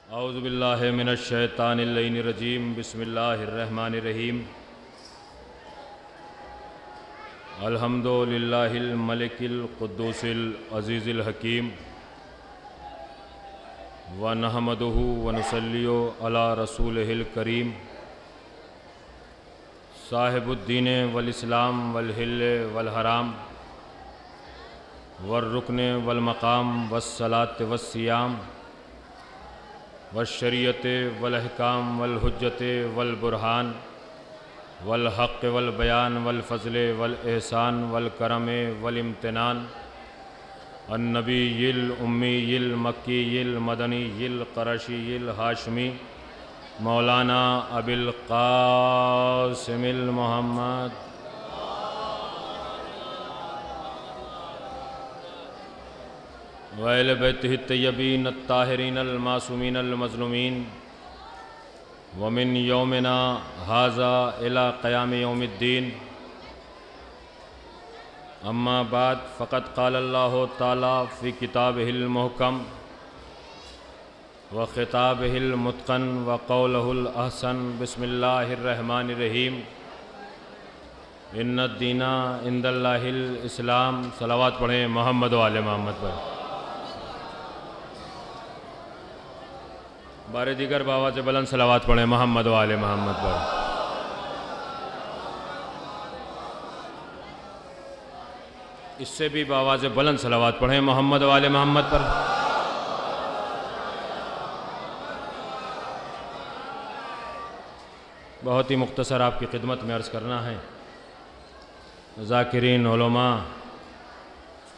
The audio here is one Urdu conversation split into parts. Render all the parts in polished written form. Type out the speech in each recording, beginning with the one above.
اعوذ باللہ من الشیطان اللعین الرجیم بسم اللہ الرحمن الرحیم الحمد للہ الملک القدوس العزیز الحکیم ونحمدہ ونصلی علی رسولہ الکریم صاحب الدین والاسلام والحل والحرام والرکن والمقام والصلاة والصیام والشریعت والاحکام والحجت والبرہان والحق والبیان والفضل والاحسان والکرم والامتنان النبی الامی المکی المدنی القرشی الہاشمی مولانا ابی القاسم المحمد وَإِلَى بَيْتِهِ الطَّيِّبِينَ الطَّاهِرِينَ الْمَعْصُومِينَ الْمَظْلُومِينَ وَمِنْ يَوْمِنَا هَذَا إِلَى قِيَامِ يَوْمِ الدِّينِ أَمَّا بَعْدُ فَقَدْ قَالَ اللَّهُ تَعَالَى فِي كِتَابِهِ الْمُحْكَمِ وَخِطَابِهِ الْمُتْقَنِ وَقَوْلِهِ الْأَحْسَنِ بسم الله الرحمن الرحیم إِنَّ الدِّينَ عِندَ اللَّهِ الْإِسْلَامِ صلوات پڑھیں محمد و آل محمد پر بار دیگر بآواز بلند صلوات پڑھیں محمد و آل محمد پر اس سے بھی بآواز بلند صلوات پڑھیں محمد و آل محمد پر بہت ہی مختصر آپ کی خدمت میں عرض کرنا ہے ذاکرین علماء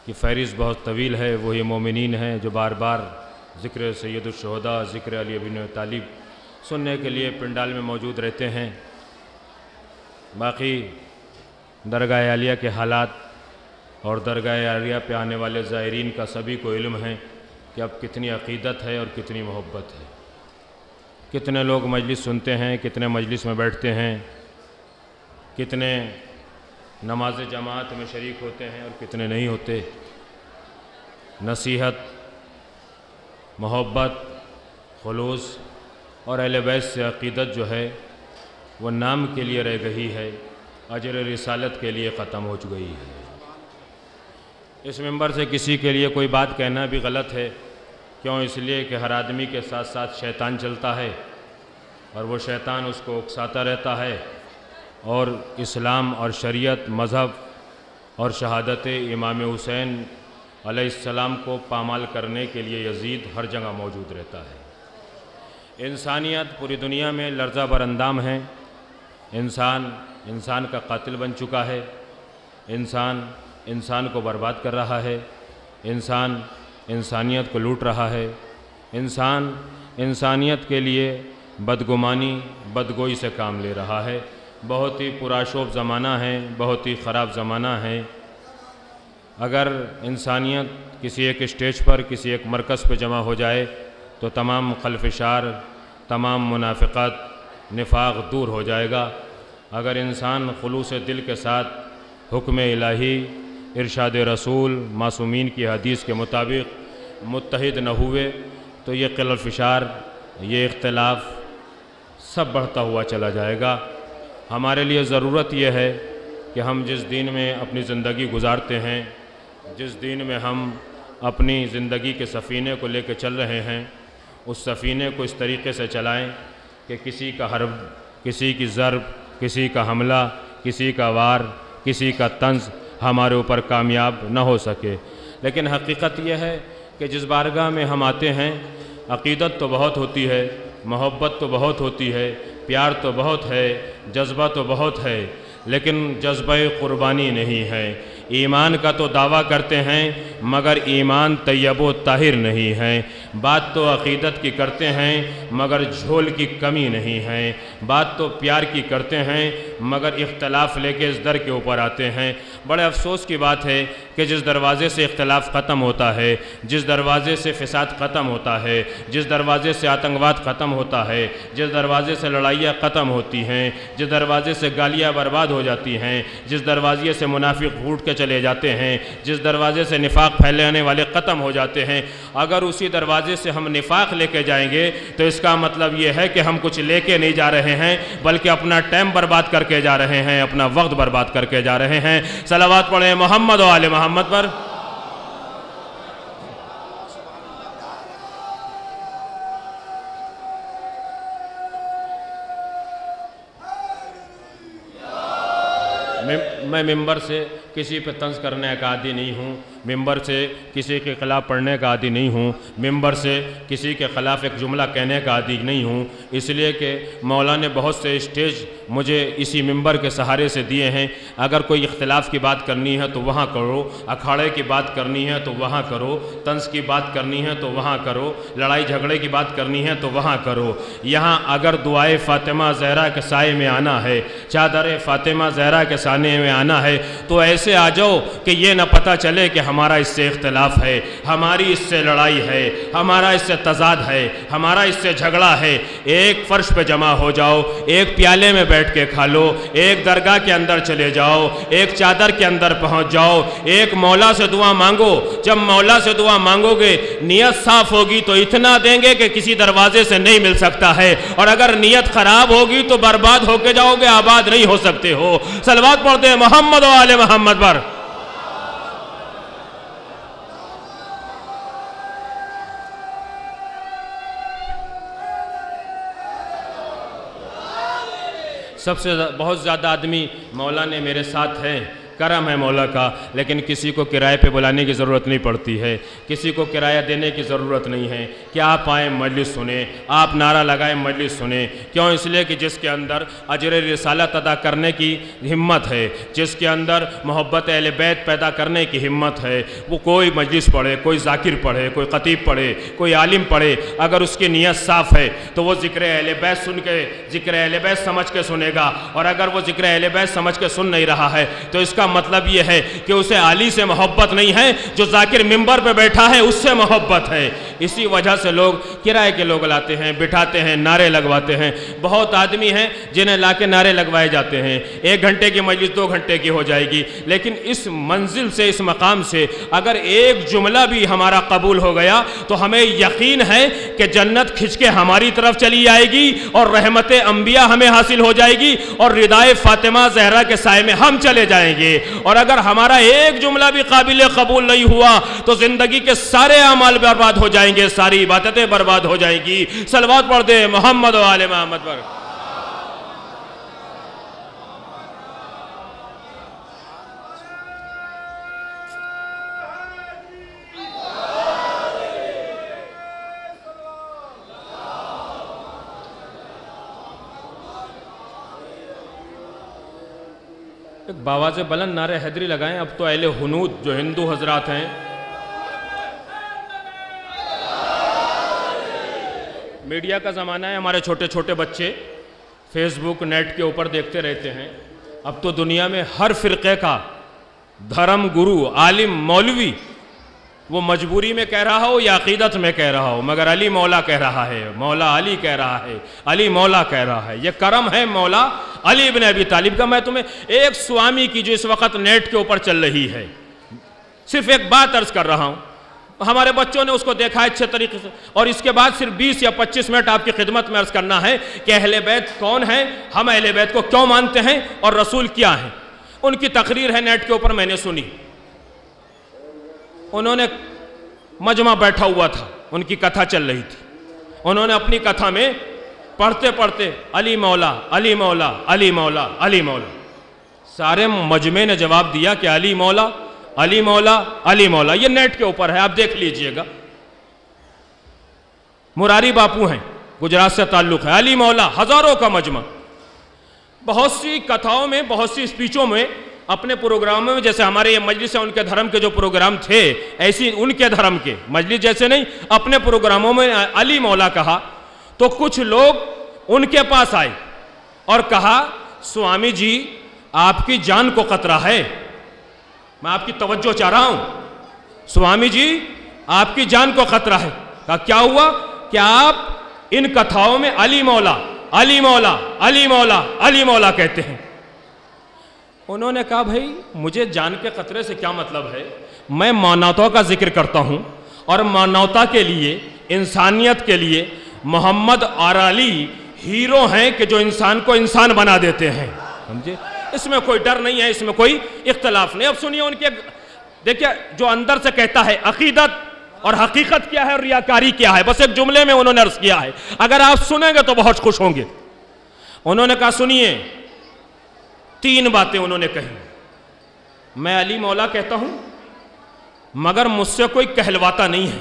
کی فہرست بہت طویل ہے وہی مومنین ہیں جو بار بار ذکر سید الشہداء ذکر علی بن ابی طالب سننے کے لیے پنڈال میں موجود رہتے ہیں باقی درگاہ عالیہ کے حالات اور درگاہ عالیہ پہ آنے والے زائرین کا سبھی کو علم ہے کہ اب کتنی عقیدت ہے اور کتنی محبت ہے کتنے لوگ مجلس سنتے ہیں کتنے مجلس میں بیٹھتے ہیں کتنے نماز جماعت میں شریک ہوتے ہیں اور کتنے نہیں ہوتے نصیحت محبت خلوص اور اہل بیت سے عقیدت جو ہے وہ نام کے لیے رہ گئی ہے اجر رسالت کے لیے ختم ہو گئی ہے اس منبر سے کسی کے لیے کوئی بات کہنا بھی غلط ہے کیوں اس لیے کہ ہر آدمی کے ساتھ ساتھ شیطان چلتا ہے اور وہ شیطان اس کو اکساتا رہتا ہے اور اسلام اور شریعت مذہب اور شہادت امام حسین علیہ السلام کو پامال کرنے کے لیے یزید ہر جگہ موجود رہتا ہے انسانیت پوری دنیا میں لرزہ بر اندام ہے انسان کا قاتل بن چکا ہے انسان کو برباد کر رہا ہے انسانیت کو لوٹ رہا ہے انسانیت کے لیے بدگمانی بدگوئی سے کام لے رہا ہے بہت ہی پرآشوب زمانہ ہے بہت ہی خراب زمانہ ہے اگر انسانیت کسی ایک اسٹیج پر کسی ایک مرکز پہ جمع ہو جائے تو تمام خلفشار تمام منافقت نفاق دور ہو جائے گا اگر انسان خلوص دل کے ساتھ حکم الہی ارشاد رسول معصومین کی حدیث کے مطابق متحد نہ ہوئے تو یہ خلفشار یہ اختلاف سب بڑھتا ہوا چلا جائے گا ہمارے لیے ضرورت یہ ہے کہ ہم جس دین میں اپنی زندگی گزارتے ہیں جس دین میں ہم اپنی زندگی کے سفینے کو لے کے چل رہے ہیں اس سفینے کو اس طریقے سے چلائیں کہ کسی کا حرب کسی کی ضرب کسی کا حملہ کسی کا وار کسی کا طنز ہمارے اوپر کامیاب نہ ہو سکے لیکن حقیقت یہ ہے کہ جس بارگاہ میں ہم آتے ہیں عقیدت تو بہت ہوتی ہے محبت تو بہت ہوتی ہے پیار تو بہت ہے جذبہ تو بہت ہے لیکن جذبہ قربانی نہیں ہے ایمان کا تو دعویٰ کرتے ہیں مگر ایمان طیب و طاہر نہیں ہے بات تو عقیدت کی کرتے ہیں مگر جھول کی کمی نہیں ہے بات تو پیار کی کرتے ہیں مگر اختلاف لے کے اس در کے اوپر آتے ہیں بڑے افسوس کی بات ہے کہ جس دروازے سے اختلاف ختم ہوتا ہے، جس دروازے سے فساد ختم ہوتا ہے، جس دروازے سے آتنکواد ختم ہوتا ہے، جس دروازے سے لڑائیاں ختم ہوتی ہیں، جس دروازے سے گالیاں برباد ہو جاتی ہیں، جس دروازے سے منافق پھوٹ کے چلے جاتے ہیں، جس دروازے سے نفاق پھیلانے والے ختم ہو جاتے ہیں، اگر اسی دروازے سے ہم نفاق لے کے جائیں گے تو اس کا مطلب یہ ہے کہ ہم کچھ لے کے نہیں جا رہے ہیں بلکہ اپنا ٹائم برباد کر کے جا رہے ہیں، اپنا وقت برباد کر کے جا رہے ہیں۔ صلوات پڑھیں محمد و آل محمد پر۔ میں ممبر سے کسی پہ طنز کرنے کا عادی نہیں ہوں، ممبر سے کسی کے خلاف پڑھنے کا عادی نہیں ہوں، ممبر سے کسی کے خلاف ایک جملہ کہنے کا عادی نہیں ہوں، اس لیے کہ مولا نے بہت سے اسٹیج مجھے اسی ممبر کے سہارے سے دیے ہیں۔ اگر کوئی اختلاف کی بات کرنی ہے تو وہاں کرو، اکھاڑے کی بات کرنی ہے تو وہاں کرو، طنز کی بات کرنی ہے تو وہاں کرو، لڑائی جھگڑے کی بات کرنی ہے تو وہاں کرو۔ یہاں اگر دعائے فاطمہ زہرا کے سائے میں آنا ہے، چادر فاطمہ زہرا کے سانے میں آنا ہے، تو ایسے آ جاؤ کہ یہ نہ پتہ چلے کہ ہمارا اس سے اختلاف ہے، ہماری اس سے لڑائی ہے، ہمارا اس سے تضاد ہے، ہمارا اس سے جھگڑا ہے۔ ایک فرش پہ جمع ہو جاؤ، ایک پیالے میں بیٹھ کے کھا لو، ایک درگاہ کے اندر چلے جاؤ، ایک چادر کے اندر پہنچ جاؤ، ایک مولا سے دعا مانگو۔ جب مولا سے دعا مانگو گے نیت صاف ہوگی تو اتنا دیں گے کہ کسی دروازے سے نہیں مل سکتا ہے، اور اگر نیت خراب ہوگی تو برباد ہو کے جاؤ گے، آباد نہیں ہو سکتے ہو۔ صلوات پڑھتے ہیں محمد و آل محمد پر۔ سب سے بہت زیادہ آدمی مولا نے میرے ساتھ ہیں، کرم ہے مولا کا، لیکن کسی کو کرائے پہ بلانے کی ضرورت نہیں پڑتی ہے، کسی کو کرایہ دینے کی ضرورت نہیں ہے کہ آپ آئیں مجلس سنیں، آپ نعرہ لگائیں مجلس سنیں۔ کیوں؟ اس لیے کہ جس کے اندر اجر رسالت ادا کرنے کی ہمت ہے، جس کے اندر محبت اہل بیت پیدا کرنے کی ہمت ہے، وہ کوئی مجلس پڑھے، کوئی ذاکر پڑھے، کوئی خطیب پڑھے، کوئی عالم پڑھے، اگر اس کی نیت صاف ہے تو وہ ذکر اہل بیت سن کے، ذکر اہل بیت سمجھ کے سنے گا، اور اگر وہ ذکر اہل بیت سمجھ کے سن نہیں رہا ہے تو اس کا مطلب یہ ہے کہ اسے علی سے محبت نہیں ہے، جو ذاکر ممبر پہ بیٹھا ہے اس سے محبت ہے۔ اسی وجہ سے لوگ کرائے کے لوگ لاتے ہیں، بٹھاتے ہیں، نعرے لگواتے ہیں۔ بہت آدمی ہیں جنہیں لا کے نعرے لگوائے جاتے ہیں، 1 گھنٹے کی مجلس 2 گھنٹے کی ہو جائے گی، لیکن اس منزل سے، اس مقام سے اگر ایک جملہ بھی ہمارا قبول ہو گیا تو ہمیں یقین ہے کہ جنت کھنچ کے ہماری طرف چلی آئے گی، اور رحمت انبیاء ہمیں حاصل ہو جائے گی، اور ردائے فاطمہ زہرا کے سائے میں ہم چلے جائیں گے۔ اور اگر ہمارا ایک جملہ بھی قابل قبول نہیں ہوا تو زندگی کے سارے اعمال برباد ہو جائیں گے، ساری عبادتیں برباد ہو جائیں گی۔ صلوات پڑھ دیں محمد و آل محمد پر۔ ایک باواز بلند نعرے حیدری لگائیں۔ اب تو اہل ہنود جو ہندو حضرات ہیں، میڈیا کا زمانہ ہے، ہمارے چھوٹے چھوٹے بچے فیس بک نیٹ کے اوپر دیکھتے رہتے ہیں۔ اب تو دنیا میں ہر فرقے کا دھرم گرو، عالم، مولوی، وہ مجبوری میں کہہ رہا ہو یا عقیدت میں کہہ رہا ہو، مگر علی مولا کہہ رہا ہے، مولا علی کہہ رہا ہے، علی مولا کہہ رہا ہے۔ یہ کرم ہے مولا علی ابن ابی طالب کا۔ میں تمہیں ایک سوامی کی جو اس وقت نیٹ کے اوپر چل رہی ہے، صرف ایک بات عرض کر رہا ہوں، ہمارے بچوں نے اس کو دیکھا اچھے طریقے سے، اور اس کے بعد صرف 20 یا 25 منٹ آپ کی خدمت میں عرض کرنا ہے کہ اہل بیت کون ہیں، ہم اہل بیت کو کیوں مانتے ہیں، اور رسول کیا ہیں۔ ان کی تقریر ہے نیٹ کے اوپر، میں نے سنی۔ انہوں نے مجمع بیٹھا ہوا تھا، ان کی کتھا چل رہی تھی، انہوں نے اپنی کتھا میں پڑھتے پڑھتے علی مولا، علی مولا، علی مولا، علی مولا، سارے مجمع نے جواب دیا کہ علی مولا، علی مولا، علی مولا۔ یہ نیٹ کے اوپر ہے، آپ دیکھ لیجئے گا۔ مراری باپو ہیں، گجرات سے تعلق ہے، علی مولا، ہزاروں کا مجمع۔ بہت سی کتھاؤں میں، بہت سی اسپیچوں میں، اپنے پروگراموں میں، جیسے ہمارے یہ مجلس ہے ان کے دھرم کے جو پروگرام تھے، ایسی ان کے دھرم کے مجلس جیسے نہیں، اپنے پروگراموں میں علی مولا کہا تو کچھ لوگ ان کے پاس آئے اور کہا سوامی جی آپ کی جان کو خطرہ ہے، میں آپ کی توجہ چاہ رہا ہوں. سوامی جی آپ کی جان کو خطرہ ہے. کہا کیا ہوا؟ کہ آپ ان کتھاؤں میں علی مولا علی مولا علی مولا علی مولا کہتے ہیں. انہوں نے کہا بھائی مجھے جان کے خطرے سے کیا مطلب ہے؟ میں مانوتا کا ذکر کرتا ہوں اور مانوتا کے لیے انسانیت کے لیے محمد اور علی ہیرو ہیں کہ جو انسان کو انسان بنا دیتے ہیں. سمجھے؟ اس میں کوئی ڈر نہیں ہے, اس میں کوئی اختلاف نہیں. اب سنیے ان کے, دیکھیں جو اندر سے کہتا ہے عقیدت اور حقیقت کیا ہے اور ریاکاری کیا ہے, بس ایک جملے میں انہوں نے عرض کیا ہے. اگر آپ سنیں گے تو بہت خوش ہوں گے. انہوں نے کہا سنیے, 3 باتیں انہوں نے کہی. میں علی مولا کہتا ہوں مگر مجھ سے کوئی کہلواتا نہیں ہے.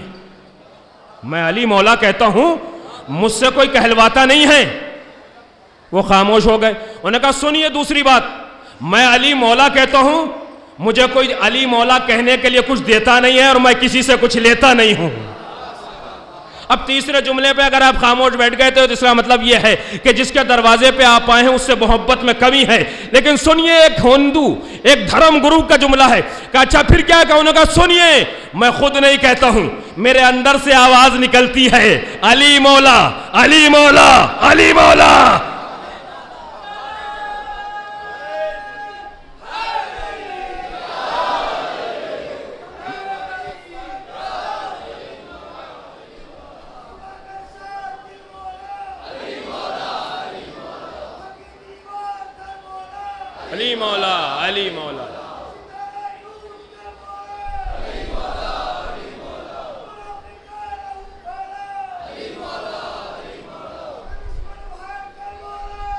میں علی مولا کہتا ہوں مجھ سے کوئی کہلواتا نہیں ہے. وہ خاموش ہو گئے. انہوں نے کہا سنیے دوسری بات, میں علی مولا کہتا ہوں مجھے کوئی علی مولا کہنے کے لیے کچھ دیتا نہیں ہے اور میں کسی سے کچھ لیتا نہیں ہوں. اب تیسرے جملے پہ اگر آپ خاموش بیٹھ گئے تو اس کا مطلب یہ ہے کہ جس کے دروازے پہ آپ آئے ہیں اس سے محبت میں کمی ہے. لیکن سنیے ایک ہندو ایک دھرم گرو کا جملہ ہے کہ اچھا پھر کیا کہا؟ انہوں نے کہا سنیے میں خود نہیں کہتا ہوں, میرے اندر سے آواز نکلتی ہے علی مولا علی مولا علی مولا. علی مولا علی مولا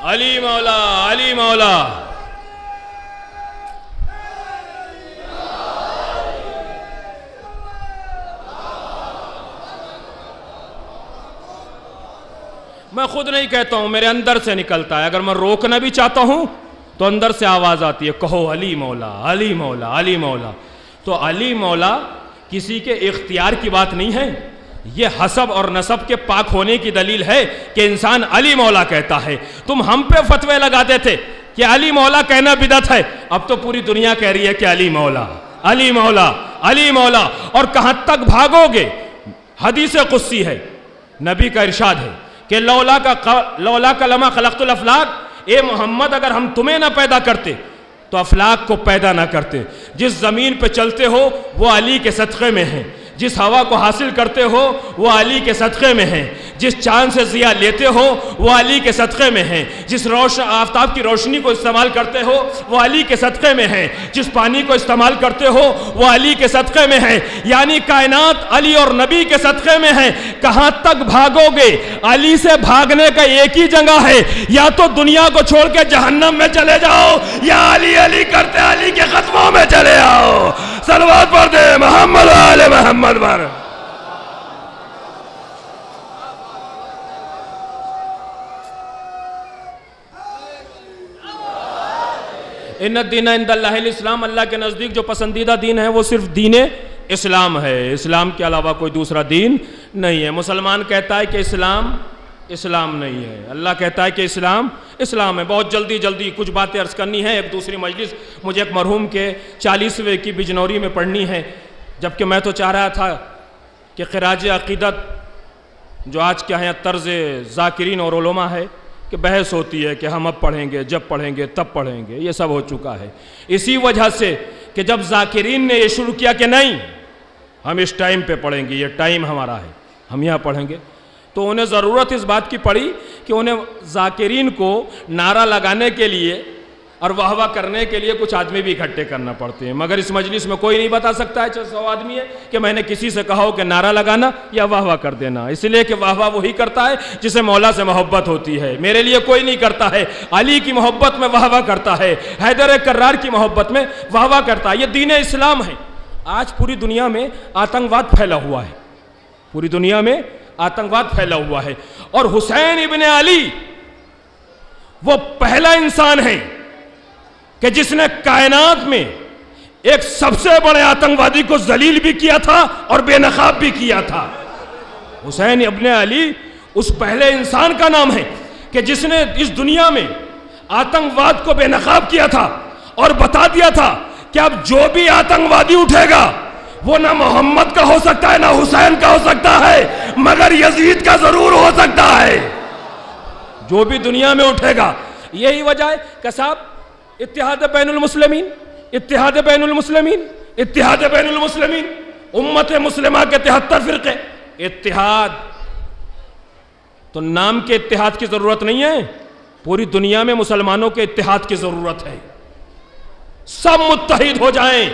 علی مولا علی مولا. میں خود نہیں کہتا ہوں, میرے اندر سے نکلتا ہے. اگر میں روکنا بھی چاہتا ہوں تو اندر سے آواز آتی ہے کہو علی مولا علی مولا علی مولا. تو علی مولا کسی کے اختیار کی بات نہیں ہے, یہ حسب اور نسب کے پاک ہونے کی دلیل ہے کہ انسان علی مولا کہتا ہے. تم ہم پہ فتوے لگاتے تھے کہ علی مولا کہنا بدعت ہے, اب تو پوری دنیا کہہ رہی ہے کہ علی مولا علی مولا علی مولا. اور کہاں تک بھاگو گے؟ حدیث قدسی ہے, نبی کا ارشاد ہے کہ لولا کا لما خلقت الافلاق, اے محمد اگر ہم تمہیں نہ پیدا کرتے تو افلاق کو پیدا نہ کرتے. جس زمین پہ چلتے ہو وہ علی کے صدقے میں ہے, جس ہوا کو حاصل کرتے ہو وہ علی کے صدقے میں ہے, جس چاند سے ضیاء لیتے ہو وہ علی کے صدقے میں ہے, جس آفتاب کی روشنی کو استعمال کرتے ہو وہ علی کے صدقے میں ہے, جس پانی کو استعمال کرتے ہو وہ علی کے صدقے میں ہے. یعنی کائنات علی اور نبی کے صدقے میں ہے. کہاں تک بھاگو گے؟ علی سے بھاگنے کا ایک ہی جگہ ہے, یا تو دنیا کو چھوڑ کے جہنم میں چلے جاؤ یا علی علی کرتے علی کے ختموں میں چلے آؤ. صلوات پڑھ دے محمد و آل محمد پر. ان الدین عند اللہ الاسلام, اللہ کے نزدیک جو پسندیدہ دین ہے وہ صرف دین اسلام ہے, اسلام کے علاوہ کوئی دوسرا دین نہیں ہے. مسلمان کہتا ہے کہ اسلام اسلام نہیں ہے, اللہ کہتا ہے کہ اسلام اسلام ہے. بہت جلدی کچھ باتیں عرض کرنی ہے. ایک دوسری مجلس مجھے ایک مرحوم کے 40ویں کی بجنوری میں پڑھنی ہے, جبکہ میں تو چاہ رہا تھا کہ خراج عقیدت جو آج کے ہیں طرز ذاکرین اور علماء ہے کہ بحث ہوتی ہے کہ ہم اب پڑھیں گے, جب پڑھیں گے تب پڑھیں گے, یہ سب ہو چکا ہے. اسی وجہ سے کہ جب ذاکرین نے یہ شروع کیا کہ نہیں ہم اس ٹائم پہ پڑھیں گے, یہ ٹائم ہمارا ہے, ہم یہاں پڑھیں گے, تو انہیں ضرورت اس بات کی پڑی کہ انہیں ذاکرین کو نعرہ لگانے کے لیے اور واہ واہ کرنے کے لیے کچھ آدمی بھی اکٹھے کرنا پڑتے ہیں. مگر اس مجلس میں کوئی نہیں بتا سکتا ہے, 100 آدمی ہے, کہ میں نے کسی سے کہا ہو کہ نعرہ لگانا یا واہ واہ کر دینا, اس لیے کہ واہ واہ وہی کرتا ہے جسے مولا سے محبت ہوتی ہے. میرے لیے کوئی نہیں کرتا ہے. علی کی محبت میں واہ واہ کرتا ہے, حیدر کرار کی محبت میں واہ واہ کرتا ہے. یہ دین اسلام ہے. آج پوری دنیا میں آتنکواد پھیلا ہوا ہے, پوری دنیا میں آتنکواد پھیلا ہوا ہے, اور حسین ابن علی وہ پہلا انسان ہے کہ جس نے کائنات میں ایک سب سے بڑے آتنکوادی کو ذلیل بھی کیا تھا اور بے نقاب بھی کیا تھا. حسین ابن علی اس پہلے انسان کا نام ہے کہ جس نے اس دنیا میں آتنکواد کو بے نقاب کیا تھا اور بتا دیا تھا کہ اب جو بھی آتنکوادی اٹھے گا وہ نہ محمد کا ہو سکتا ہے نہ حسین کا ہو سکتا ہے مگر یزید کا ضرور ہو سکتا ہے، جو بھی دنیا میں اٹھے گا۔ یہی وجہ ہے کہ صاحب اتحاد بین المسلمین، اتحاد بین المسلمین، اتحاد بین المسلمین، امت مسلمہ کے 73 فرقے، اتحاد تو نام کے اتحاد کی ضرورت نہیں ہے، پوری دنیا میں مسلمانوں کے اتحاد کی ضرورت ہے، سب متحد ہو جائیں،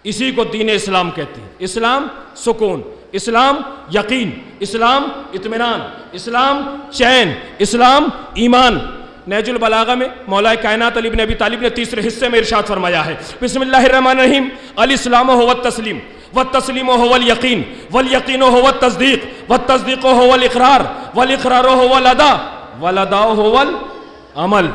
اسی کو دین اسلام کہتے ہیں۔ اسلام سکون، اسلام یقین، اسلام اطمینان، اسلام چین، اسلام ایمان۔ نہج البلاغہ میں مولا کائنات علی بن ابی طالب نے تیسرے حصے میں ارشاد فرمایا ہے، بسم اللہ الرحمن الرحیم، الاسلام هو التسلیم والتسلیم هو الیقین والیقین هو التصدیق والتصدیق هو الاقرار والاقرار هو الاداء والاداء هو العمل۔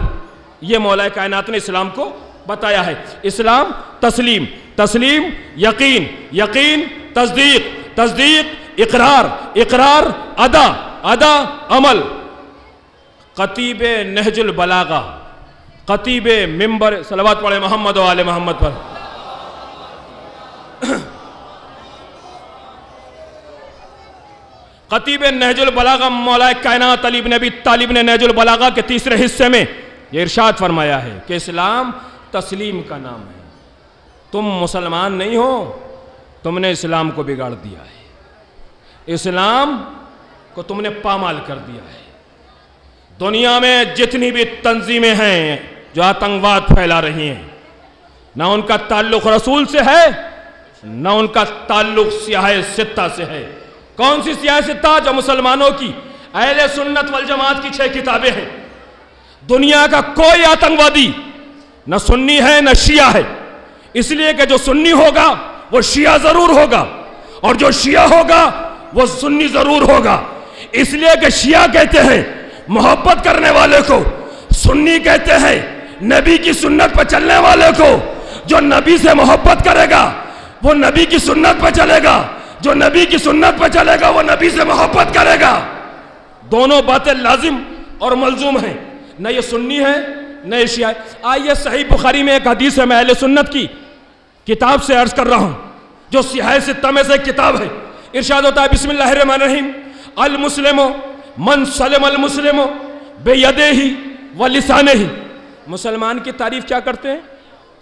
یہ مولا کائنات نے اسلام کو بتایا ہے، اسلام تسلیم، تسلیم یقین، یقین تصدیق، تصدیق اقرار، اقرار ادا، ادا عمل۔ خطیب نہج البلاغہ، خطیب منبر، صلوات پڑھے محمد و آل محمد پر۔ خطیب نہج البلاغہ مولا کائنات علی بن ابی طالب نے نہج البلاغہ کے تیسرے حصے میں یہ ارشاد فرمایا ہے کہ اسلام تسلیم کا نام ہے۔ تم مسلمان نہیں ہو، تم نے اسلام کو بگاڑ دیا ہے، اسلام کو تم نے پامال کر دیا ہے۔ دنیا میں جتنی بھی تنظیمیں ہیں جو آتنکواد پھیلا رہی ہیں، نہ ان کا تعلق رسول سے ہے نہ ان کا تعلق سیاہ ستہ سے ہے۔ کون سی سیاہ ستہ؟ جو مسلمانوں کی اہل سنت والجماعت کی 6 کتابیں ہیں۔ دنیا کا کوئی آتنکوادی نہ سنی ہے نہ شیعہ ہے، اس لیے کہ جو سنی ہوگا وہ شیعہ ضرور ہوگا اور جو شیعہ ہوگا وہ سنی ضرور ہوگا، اس لیے کہ شیعہ کہتے ہیں محبت کرنے والے کو، سنی کہتے ہیں نبی کی سنت پر چلنے والے کو، جو نبی سے محبت کرے گا وہ نبی کی سنت پر چلے گا، جو نبی کی سنت پر چلے گا وہ نبی سے محبت کرے گا۔ دونوں باتیں لازم اور ملزوم ہیں، نہ یہ سنی ہے نہ یہ شیعہ ہے۔ آئیے صحیح بخاری میں ایک حدیث ہے، میں اہل سنت کی کتاب سے عرض کر رہا ہوں جو سیاہ ستہ میں سے ایک کتاب ہے۔ ارشاد ہوتا ہے بسم اللہ الرحمن الرحیم، المسلم من سلم المسلم بیدہ ولسانہ۔ مسلمان کی تعریف کیا کرتے ہیں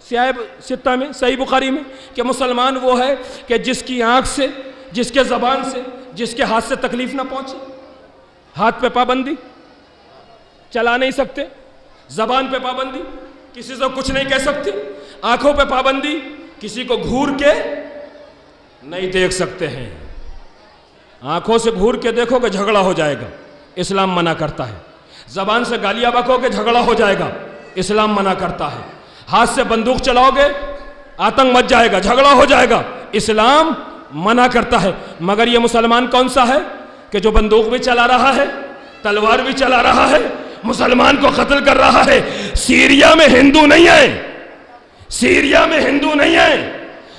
سیاہ ستہ میں، صحیح بخاری میں، کہ مسلمان وہ ہے کہ جس کی آنکھ سے، جس کے زبان سے، جس کے ہاتھ سے تکلیف نہ پہنچے۔ ہاتھ پہ پابندی، چلا نہیں سکتے، زبان پہ پابندی، کسی سے کچھ نہیں کہہ سکتے، آنکھوں پہ پابندی، کسی کو گھور کے نہیں دیکھ سکتے ہیں۔ آنکھوں سے گھور کے دیکھو کہ جھگڑا ہو جائے گا، اسلام منع کرتا ہے۔ زبان سے گالیاں بکو کہ جھگڑا ہو جائے گا، اسلام منع کرتا ہے۔ ہاتھ سے بندوق چلاؤ گے آتنک مچ جائے گا، جھگڑا ہو جائے گا، اسلام منع کرتا ہے۔ مگر یہ مسلمان کون سا ہے کہ جو بندوق بھی چلا رہا ہے، تلوار بھی چلا رہا ہے، مسلمان کو قتل کر رہا ہے۔ سیریا میں ہندو نہیں ہے، سیریا میں ہندو نہیں ہے،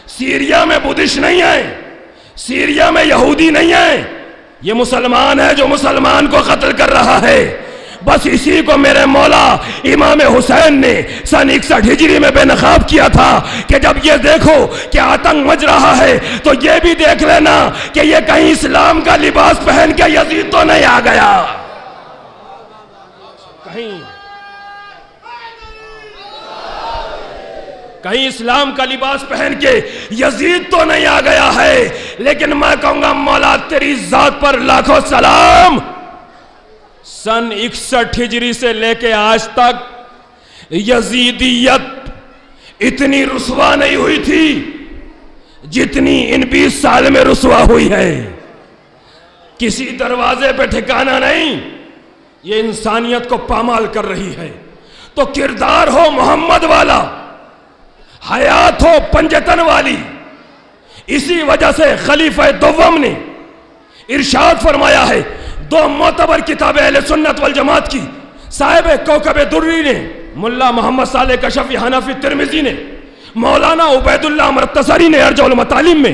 سیریا میں بدھسٹ نہیں ہے، سیریا میں یہودی نہیں ہے، یہ مسلمان ہے جو مسلمان کو قتل کر رہا ہے۔ بس اسی کو میرے مولا امام حسین نے سن 61 ہجری میں بے نقاب کیا تھا کہ جب یہ دیکھو کہ آتنک مچ رہا ہے تو یہ بھی دیکھ لینا کہ یہ کہیں اسلام کا لباس پہن کے یزید تو نہیں آ گیا، کہیں اسلام کا لباس پہن کے یزید تو نہیں آ گیا ہے۔ لیکن میں کہوں گا مولا تیری ذات پر لاکھوں سلام، سن 61 ہجری سے لے کے آج تک یزیدیت اتنی رسوا نہیں ہوئی تھی جتنی ان 20 سال میں رسوا ہوئی ہے۔ کسی دروازے پہ ٹھکانہ نہیں، یہ انسانیت کو پامال کر رہی ہے۔ تو کردار ہو محمد والا، حیات ہو پنجتن والی۔ اسی وجہ سے خلیفہ دوم نے ارشاد فرمایا ہے، 2 معتبر کتاب اہل سنت والجماعت کی، صاحب کوکب دری نے، ملا محمد صالح کشفی حنفی ترمذی نے، مولانا عبید اللہ مرتضی نے ارجع المطالب میں،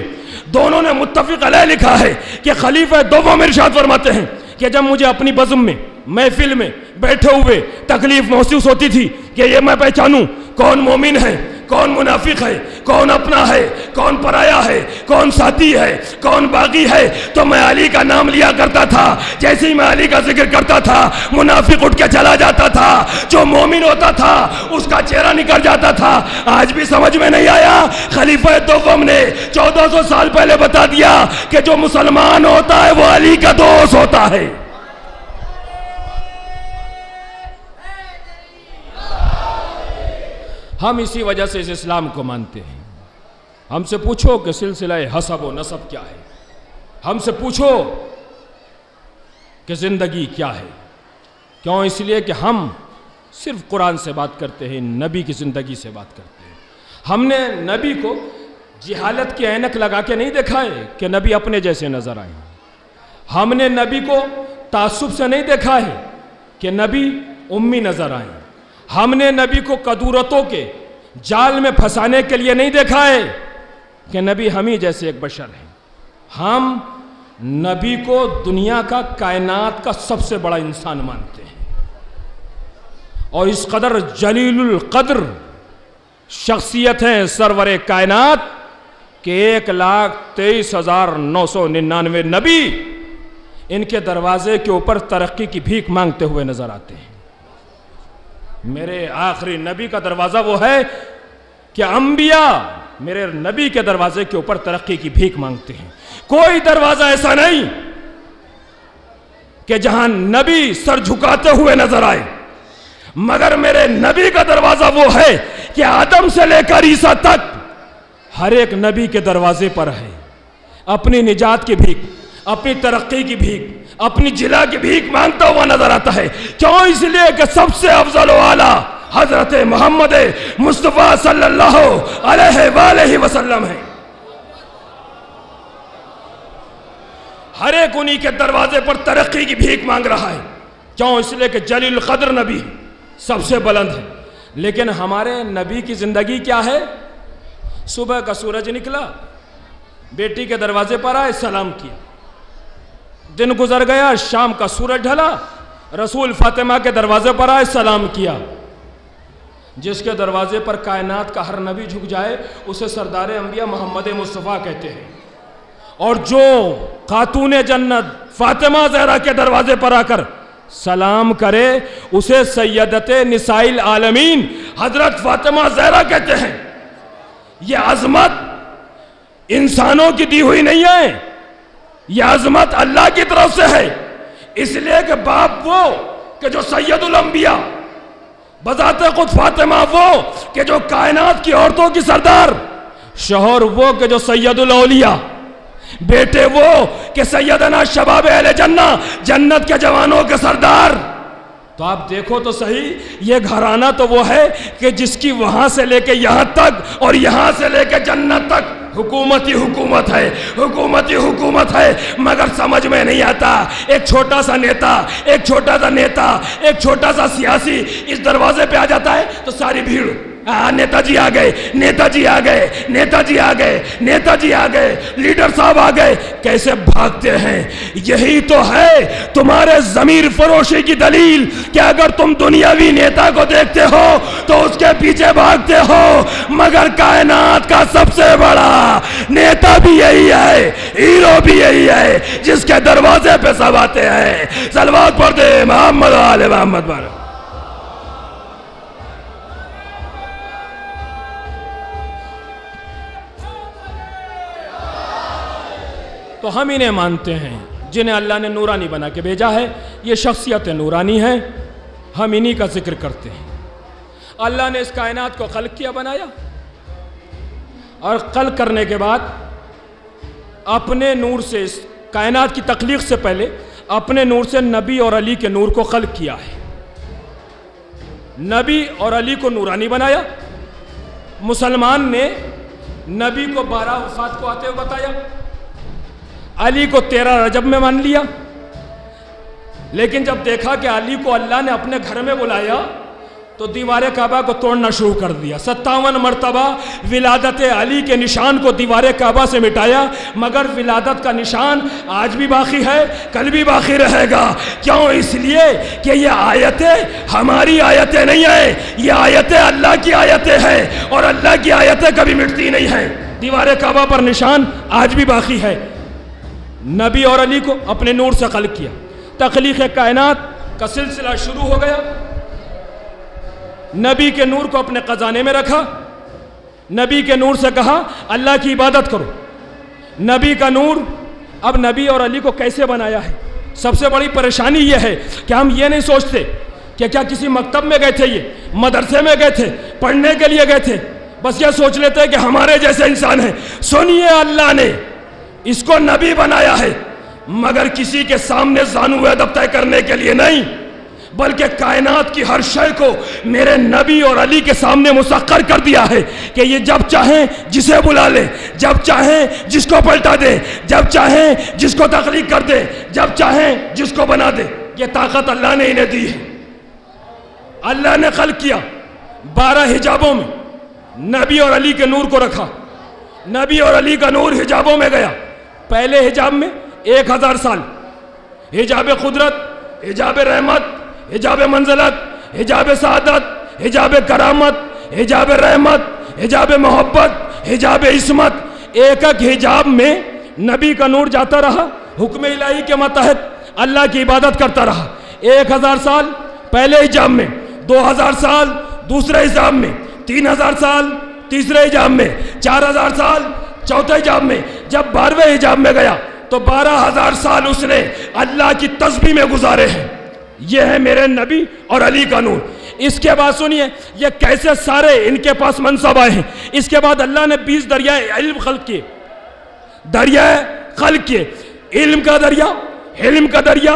دونوں نے متفق علیہ لکھا ہے کہ خلیفہ دوم ارشاد فرماتے ہیں کہ جب مجھے اپنی بزم میں، محفل میں بیٹھے ہوئے تکلیف محسوس ہوتی تھی کہ یہ میں پہچانوں کون مومن ہے کون منافق ہے، کون اپنا ہے، کون پرایا ہے، کون ساتھی ہے، کون باغی ہے، تو میں علی کا نام لیا کرتا تھا۔ جیسے ہی میں علی کا ذکر کرتا تھا منافق اٹھ کے چلا جاتا تھا، جو مومن ہوتا تھا اس کا چہرہ نکل جاتا تھا۔ آج بھی سمجھ میں نہیں آیا؟ خلیفہ دوم نے 1400 سال پہلے بتا دیا کہ جو مسلمان ہوتا ہے وہ علی کا دوست ہوتا ہے۔ ہم اسی وجہ سے اس اسلام کو مانتے ہیں۔ ہم سے پوچھو کہ سلسلہ حسب و نسب کیا ہے، ہم سے پوچھو کہ زندگی کیا ہے۔ کیوں؟ اس لیے کہ ہم صرف قرآن سے بات کرتے ہیں، نبی کی زندگی سے بات کرتے ہیں۔ ہم نے نبی کو جہالت کی عینک لگا کے نہیں دیکھا ہے کہ نبی اپنے جیسے نظر آئیں۔ ہم نے نبی کو تعصب سے نہیں دیکھا ہے کہ نبی امی نظر آئیں۔ ہم نے نبی کو قدورتوں کے جال میں پھنسانے کے لیے نہیں دیکھا ہے کہ نبی ہم ہی جیسے ایک بشر ہیں۔ ہم نبی کو دنیا کا، کائنات کا سب سے بڑا انسان مانتے ہیں، اور اس قدر جلیل القدر شخصیت ہیں سرور کائنات کہ 1,23,999 نبی ان کے دروازے کے اوپر ترقی کی بھیک مانگتے ہوئے نظر آتے ہیں۔ میرے آخری نبی کا دروازہ وہ ہے کہ انبیاء میرے نبی کے دروازے کے اوپر ترقی کی بھیک مانگتے ہیں۔ کوئی دروازہ ایسا نہیں کہ جہاں نبی سر جھکاتے ہوئے نظر آئے، مگر میرے نبی کا دروازہ وہ ہے کہ آدم سے لے کر عیسیٰ تک ہر ایک نبی کے دروازے پر ہے اپنی نجات کی بھیک، اپنی ترقی کی بھیک، اپنی جلا کی بھیک مانگتا ہوا نظر آتا ہے۔ کیوں؟ اس لیے کہ سب سے افضل و اعلیٰ حضرت محمد مصطفیٰ صلی اللہ علیہ وآلہ وسلم ہے۔ ہر ایک انہی کے دروازے پر ترقی کی بھیک مانگ رہا ہے۔ کیوں؟ اس لیے کہ جلیل القدر نبی سب سے بلند ہے۔ لیکن ہمارے نبی کی زندگی کیا ہے؟ صبح کا سورج نکلا، بیٹی کے دروازے پر آئے، سلام کیا، دن گزر گیا، شام کا سورج ڈھلا، رسول فاطمہ کے دروازے پر آئے، سلام کیا۔ جس کے دروازے پر کائنات کا ہر نبی جھک جائے اسے سردار انبیاء محمد مصطفیٰ کہتے ہیں، اور جو خاتون جنت فاطمہ زہرا کے دروازے پر آ کر سلام کرے اسے سیدت نساء العالمین حضرت فاطمہ زہرا کہتے ہیں۔ یہ عظمت انسانوں کی دی ہوئی نہیں ہے، یہ عظمت اللہ کی طرف سے ہے۔ اس لیے کہ باپ وہ کہ جو سید الانبیاء، بذات خود فاطمہ وہ کہ جو کائنات کی عورتوں کی سردار، شوہر وہ کہ جو سید الاولیاء، بیٹے وہ کہ سیدنا شباب اہل جنہ، جنت کے جوانوں کے سردار۔ تو آپ دیکھو تو صحیح، یہ گھرانہ تو وہ ہے کہ جس کی وہاں سے لے کے یہاں تک اور یہاں سے لے کے جنت تک حکومتی حکومت ہے، حکومتی حکومت ہے۔ مگر سمجھ میں نہیں آتا، ایک چھوٹا سا نیتا، ایک چھوٹا سا سیاسی اس دروازے پہ آ جاتا ہے تو ساری بھیڑ، نیتا جی آ گئے، نیتا جی آ گئے، نیتا جی آ گئے، نیتا جی آ گئے، لیڈر صاحب آ گئے، کیسے بھاگتے ہیں۔ یہی تو ہے تمہارے ضمیر فروشی کی دلیل کہ اگر تم دنیاوی نیتا کو دیکھتے ہو تو اس کے پیچھے بھاگتے ہو، مگر کائنات کا سب سے بڑا نیتا بھی یہی ہے، ہیرو بھی یہی ہے، جس کے دروازے پہ سب آتے ہیں۔ صلوات پڑھ دے محمد آل محمد پر۔ تو ہم انہیں مانتے ہیں جنہیں اللہ نے نورانی بنا کے بھیجا ہے، یہ شخصیت نورانی ہے، ہم انہی کا ذکر کرتے ہیں۔ اللہ نے اس کائنات کو خلق کیا، بنایا، اور خلق کرنے کے بعد اپنے نور سے، اس کائنات کی تخلیق سے پہلے اپنے نور سے نبی اور علی کے نور کو خلق کیا ہے۔ نبی اور علی کو نورانی بنایا۔ مسلمان نے نبی کو 12 وفات کو آتے ہوئے بتایا، علی کو 13 رجب میں مان لیا، لیکن جب دیکھا کہ علی کو اللہ نے اپنے گھر میں بلایا تو دیوار کعبہ کو توڑنا شروع کر دیا. 57 مرتبہ ولادت علی کے نشان کو دیوار کعبہ سے مٹایا، مگر ولادت کا نشان آج بھی باقی ہے، کل بھی باقی رہے گا. کیوں؟ اس لیے کہ یہ آیتیں ہماری آیتیں نہیں ہیں، یہ آیتیں اللہ کی آیتیں ہیں، اور اللہ کی آیتیں کبھی مٹتی نہیں ہیں. دیوار کعبہ پر نشان آج بھی باقی ہے. نبی اور علی کو اپنے نور سے خلق کیا. تخلیق کائنات کا سلسلہ شروع ہو گیا. نبی کے نور کو اپنے خزانے میں رکھا. نبی کے نور سے کہا اللہ کی عبادت کرو. نبی کا نور. اب نبی اور علی کو کیسے بنایا ہے؟ سب سے بڑی پریشانی یہ ہے کہ ہم یہ نہیں سوچتے کہ کیا کسی مکتب میں گئے تھے، یہ مدرسے میں گئے تھے، پڑھنے کے لیے گئے تھے. بس یہ سوچ لیتے ہیں کہ ہمارے جیسے انسان ہیں. سنیے، اللہ نے اس کو نبی بنایا ہے مگر کسی کے سامنے زانو ادب طے کرنے کے لیے نہیں، بلکہ کائنات کی ہر شے کو میرے نبی اور علی کے سامنے مسخر کر دیا ہے کہ یہ جب چاہیں جسے بلا لے، جب چاہیں جس کو پلٹا دے، جب چاہیں جس کو تخلیق کر دے، جب چاہیں جس کو بنا دے. یہ طاقت اللہ نے انہیں دی ہے. اللہ نے خلق کیا. 12 حجابوں میں نبی اور علی کے نور کو رکھا. نبی اور علی کا نور حجابوں میں گیا. پہلے حجاب میں 1000 سال، حجاب قدرت، حجاب رحمت، حجاب منزلت، حجاب سعادت، حجاب کرامت، حجاب رحمت، حجاب محبت، حجاب عصمت. ایک ایک حجاب میں نبی کا نور جاتا رہا، حکم الہی کے متحد اللہ کی عبادت کرتا رہا. 1000 سال پہلے حجاب میں، 2000 سال دوسرے حجاب میں، 3000 سال تیسرے حجاب میں، 4000 سال چوتھے حجاب میں. جب 12ویں حجاب میں گیا تو 12000 سال اس نے اللہ کی تسبیح میں گزارے ہیں. یہ ہے میرے نبی اور علی کا نور. اس کے بعد سنیے یہ کیسے سارے ان کے پاس منصب آئے ہیں. اس کے بعد اللہ نے 20 دریائے علم خلق کیے. دریائے خلق کیے، علم کا دریا، علم کا دریا،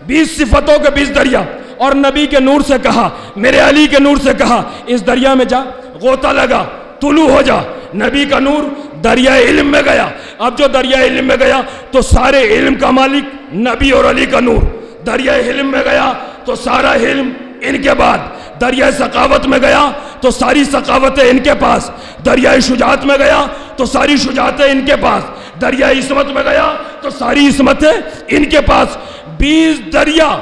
20 صفتوں کے 20 دریا. اور نبی کے نور سے کہا، میرے علی کے نور سے کہا اس دریا میں جا، غوطہ لگا، طلوع ہو جا. نبی کا نور دریائے علم میں گیا. اب جو دریائے علم میں گیا تو سارے علم کا مالک نبی اور علی کا نور. دریائے علم میں گیا تو سارا علم ان کے بعد. دریائے سخاوت میں گیا تو ساری سخاوتیں ان کے پاس. دریائے شجاعت میں گیا تو ساری شجاعتیں ان کے پاس. دریائے عصمت میں گیا تو ساری عصمتیں ان کے پاس. 20 دریا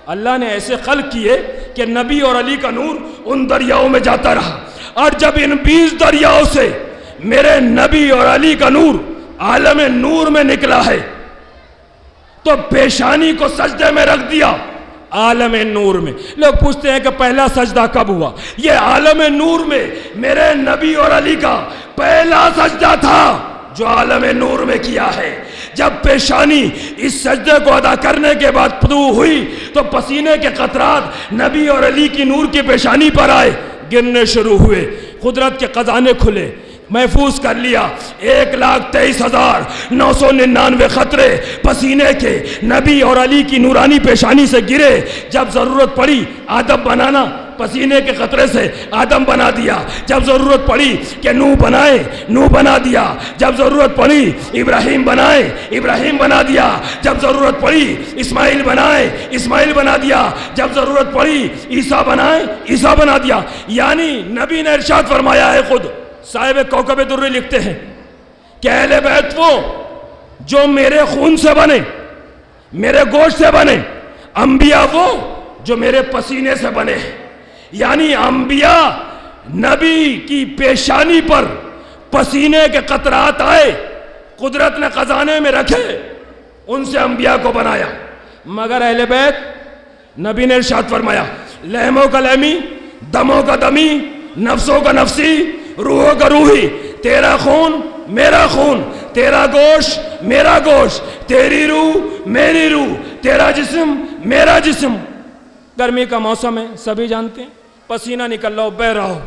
اللہ نے ایسے خلق کیے کہ نبی اور علی کا نور ان دریاؤں میں جاتا رہا. اور جب ان 20 دریاؤں سے میرے نبی اور علی کا نور عالم نور میں نکلا ہے تو پیشانی کو سجدے میں رکھ دیا. عالم نور میں. لوگ پوچھتے ہیں کہ پہلا سجدہ کب ہوا؟ یہ عالم نور میں میرے نبی اور علی کا پہلا سجدہ تھا جو عالم نور میں کیا ہے. جب پیشانی اس سجدے کو ادا کرنے کے بعد طلوع ہوئی تو پسینے کے قطرات نبی اور علی کی نور کی پیشانی پر آئے، گرنے شروع ہوئے. قدرت کے خزانے کھلے. محفوظ کر لیا. 1,23,999 خطرے پسینے کے نبی اور علی کی نورانی پیشانی سے گرے. جب ضرورت پڑی آدم بنانا، پسینے کے قطرے سے آدم بنا دیا. جب ضرورت پڑی کہ نوح بنائے، نوح بنا دیا. جب ضرورت پڑی ابراہیم بنائے، ابراہیم بنا دیا. جب ضرورت پڑی اسماعیل بنائے، اسماعیل بنا دیا. جب ضرورت پڑی عیسیٰ بنائے، عیسیٰ بنا دیا. یعنی نبی نے ارشاد فرمایا ہے، خود صاحب کوکب درری لکھتے ہیں کہ اہل بیت وہ جو میرے خون سے بنے، میرے گوشت سے بنے. انبیاء وہ جو میرے پسینے سے بنے. یعنی انبیاء نبی کی پیشانی پر پسینے کے قطرات آئے، قدرت نے خزانے میں رکھے، ان سے انبیاء کو بنایا. مگر اہل بیت نبی نے ارشاد فرمایا، لحموں کا لحمی، دموں کا دمی، نفسوں کا نفسی، روحوں کا روحی. تیرا خون میرا خون، تیرا گوشت میرا گوشت، تیری روح میری روح، تیرا جسم میرا جسم. گرمی کا موسم ہے، سبھی جانتے ہیں، پسینہ نکل رہا ہو، بہہ رہا ہو،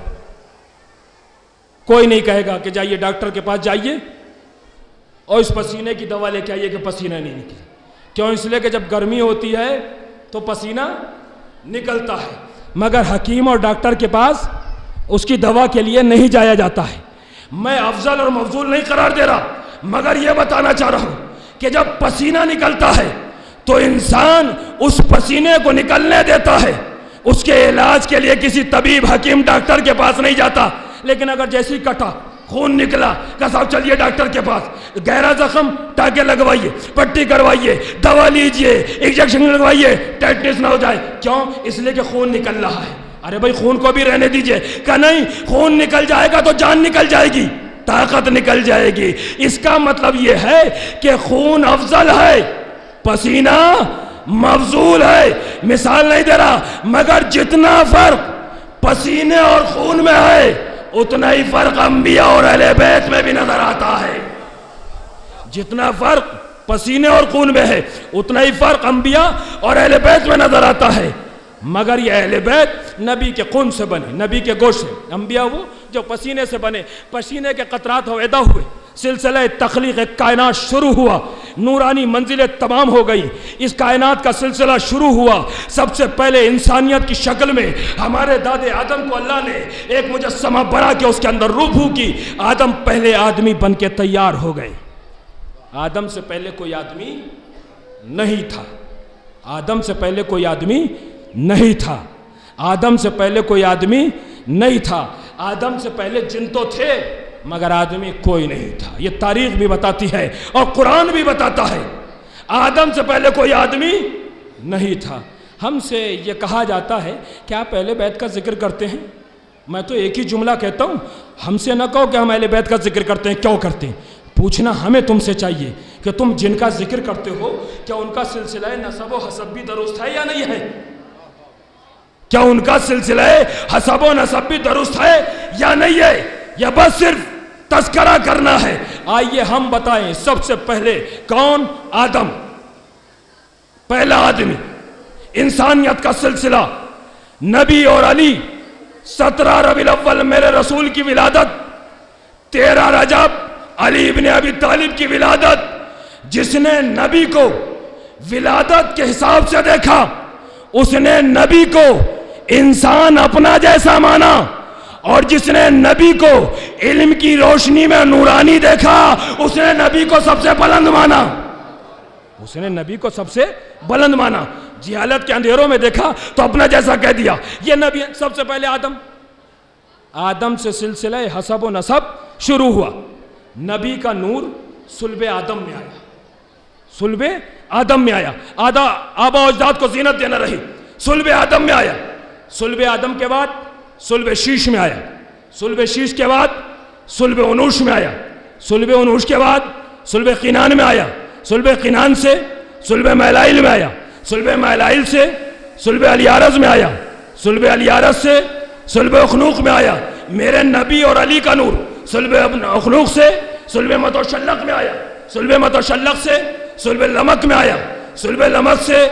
کوئی نہیں کہے گا کہ جائیے ڈاکٹر کے پاس جائیے اور اس پسینے کی دوا لے کے آئیے کہ پسینہ نہیں نکلے. کیوں؟ اس لیے کہ جب گرمی ہوتی ہے تو پسینہ نکلتا ہے. مگر حکیم اور ڈاکٹر کے پاس اس کی دوا کے لیے نہیں جایا جاتا ہے. میں افضل اور مفضول نہیں قرار دے رہا، مگر یہ بتانا چاہ رہا ہوں کہ جب پسینہ نکلتا ہے تو انسان اس پسینے کو نکلنے دیتا ہے اس کے علاج کے لیے کسی طبیب حکیم ڈاکٹر کے پاس نہیں جاتا، لیکن اگر جیسی کٹا خون نکلا کہ صاحب چلیے ڈاکٹر کے پاس، گہرا زخم ٹانکے لگوائیے، پٹی کروائیے، دوا لیجئے، انجیکشن لگوائیے، ٹیٹنس نہ ہو جائے۔ کیوں؟ اس لیے کہ خون نکل رہا ہے۔ ارے بھائی خون کو بھی رہنے دیجئے، کہ نہیں خون نکل جائے گا تو جان نکل جائے گی، طاقت نکل جائے گی۔ اس کا مطلب یہ ہے کہ خون افضل ہے، پسینہ مفضول ہے۔ مثال نہیں دے رہا، مگر جتنا فرق پسینے اور خون میں ہے اتنا ہی فرق انبیاء اور اہل بیت میں بھی نظر آتا ہے۔ جتنا فرق پسینے اور خون میں ہے اتنا ہی فرق انبیاء اور اہل بیت میں نظر آتا ہے۔ مگر یہ اہل بیت نبی کے خون سے بنے، نبی کے گوشت سے، انبیاء وہ جو پسینے سے بنے، پسینے کے قطرات ہویدا ہوئے، سلسلہ تخلیق کائنات شروع ہوا، نورانی منزلیں تمام ہو گئی، اس کائنات کا سلسلہ شروع ہوا۔ سب سے پہلے انسانیت کی شکل میں ہمارے دادے آدم کو اللہ نے ایک مجسمہ بنا کے اس کے اندر روح پھو کی، آدم پہلے آدمی بن کے تیار ہو گئے۔ آدم سے پہلے کوئی آدمی نہیں تھا، آدم سے پہلے کوئی آدمی نہیں تھا، آدم سے پہلے کوئی آدمی نہیں تھا، آدم سے پہلے جن تو تھے مگر آدمی کوئی نہیں تھا۔ یہ تاریخ بھی بتاتی ہے اور قرآن بھی بتاتا ہے، آدم سے پہلے کوئی آدمی نہیں تھا۔ ہم سے یہ کہا جاتا ہے کہ آپ اہل بیت کا ذکر کرتے ہیں، میں تو ایک ہی جملہ کہتا ہوں، ہم سے نہ کہو کہ ہم اہل بیت کا ذکر کرتے ہیں، کیوں کرتے ہیں؟ پوچھنا ہمیں تم سے چاہیے کہ تم جن کا ذکر کرتے ہو کیا ان کا سلسلہ نسب و حسب بھی درست ہے یا نہیں ہے؟ کیا ان کا سلسلہ حسب و نسب بھی درست ہے یا نہیں ہے؟ یا بس صرف تذکرہ کرنا ہے؟ آئیے ہم بتائیں، سب سے پہلے کون؟ آدم، پہلا آدمی، انسانیت کا سلسلہ، نبی اور علی۔ 17 ربیع الاول میرے رسول کی ولادت، 13 رجب علی ابن ابی طالب کی ولادت۔ جس نے نبی کو ولادت کے حساب سے دیکھا اس نے نبی کو انسان اپنا جیسا مانا، اور جس نے نبی کو علم کی روشنی میں نورانی دیکھا اس نے نبی کو سب سے بلند مانا، اس نے نبی کو سب سے بلند مانا۔ جہالت کے اندھیروں میں دیکھا تو اپنا جیسا کہہ دیا۔ یہ نبی سب سے پہلے آدم، آدم سے سلسلہ حسب و نسب شروع ہوا۔ نبی کا نور صلب آدم میں آیا، صلب آدم میں آیا۔ آبا و اجداد کو زینت دینا رہی، صلب آدم میں آیا۔ صلب آدم کے بعد صلب شیش میں آیا، صلب شیش کے بعد صلب انوش میں آیا، صلب انوش کے بعد صلب قینان میں آیا، صلب قینان سے صلب میلائل میں آیا، صلب میلائل سے صلب الیارز میں آیا، صلب الیارز سے صلب اخنوق میں آیا۔ میرے نبی اور علی کا نور صلب اخنوق سے صلب متشلق میں آیا، صلب متشلق سے صلب لمک میں آیا، صلب لمک سے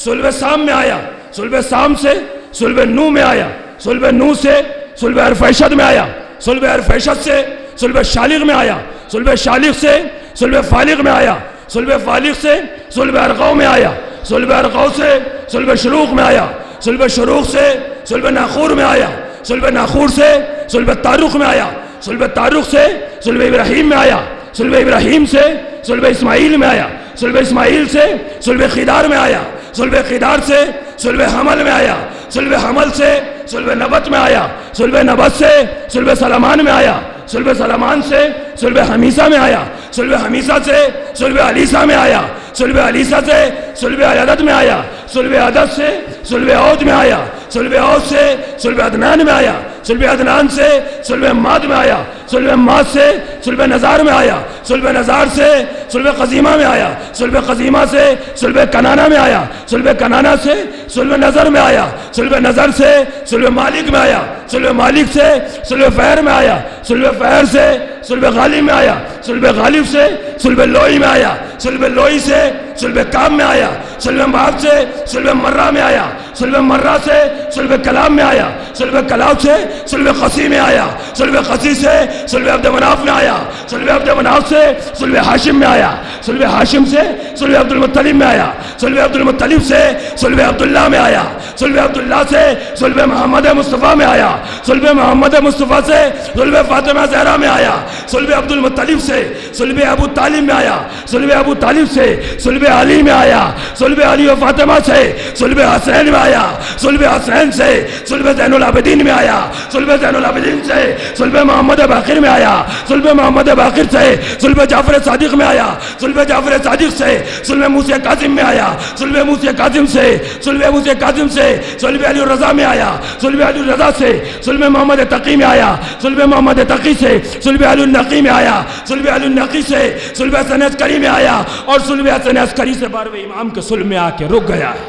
صلب سام میں آیا، صلب سام سے صلب نو میں آیا، صلب نو سے صلب ارفیشد میں آیا، صلب ارفیشد سے صلب شالغ میں آیا، صلب شالغ سے صلب فالغ میں آیا، صلب فالغ سے صلب ارغو میں آیا، صلب ارغو سے صلب شروق میں آیا، صلب شروق سے صلب ناخور میں آیا، صلب ناخور سے صلب تاروخ میں آیا، صلب تاروخ سے صلب ابراہیم میں آیا، صلب ابراہیم سے صلب اسماعیل میں آیا، صلب اسماعیل سے صلب خدار میں آیا، صلب خدار سے صلب حمل میں آیا، صلب حمل سے صلب نبت میں آیا، صلب نبت سے صلب سلمان میں آیا، صلب سلمان سے صلب حمیسہ میں آیا، صلب حمیسہ سے صلب علیسہ میں آیا، صلب علیسہ سے صلب عدد میں آیا، صلب عدد سے صلب عود میں آیا، صلب عود سے صلب عدنان میں آیا، صلب عدنان سے صلب ماد میں آیا، صلب ماد سے صلب نزار میں آیا، صلب نزار سے صلب قزیمہ میں آیا، صلب قزیمہ سے صلب کنانہ میں آیا، صلب کنانہ سے صلب نظر میں آیا، صلب نظر سے صلب مالک میں آیا، صلب مالک سے صلب فہر میں آیا، صلب فہر سے صلب غالب میں آیا، صلب غالب سے صلب لوئی میں آیا، صلب لوئی سے صلب کام میں آیا، صلب ماب سے صلب مرہ میں آیا، صلب مرہ سے صلب کلام میں آیا، صلب کلاب سے صلب قسی میں آیا، صلب قسی سے صلب عبد مناف میں آیا، صلب عبد مناف سے صلب ہاشم میں آیا، صلب ہاشم سے صلب عبد المطلب میں آیا، صلب عبد المطلب سے صلب عبداللہ میں آیا، صلب عبداللہ سے صلب محمد مصطفیٰ میں آیا، صلب محمد مصطفیٰ سے صلب فاطمہ زہرا میں آیا، صلب عبد المطلب سے صلب ابو طالب میں آیا، صلب ابو طالب سے صلب علی میں آیا، صلب علی و فاطمہ سے صلب حسین میں آیا، صلب حسین سے صلب زین العابدین میں آیا، صلب زین العابدین سے صلب محمد باقر میں آیا، صلب محمد باقر سے صلب جعفر صادق میں آیا، صلب جعفر صادق سے صلب موسیٰ کاظم میں آیا، صلب موسیٰ کاظم سے صلب موسیٰ کاظم سے صلب علی الرضا میں آیا، صلب علی الرضا سے صلب محمد تقی میں آیا، صلب محمد تقی سے صلب علی النقی میں آیا، صلب علی النقی سے صلب حسن عسکری میں آیا، اور صلب حسن عسکری سے 12ویں امام کے صلب میں آ کے رک گیا ہے۔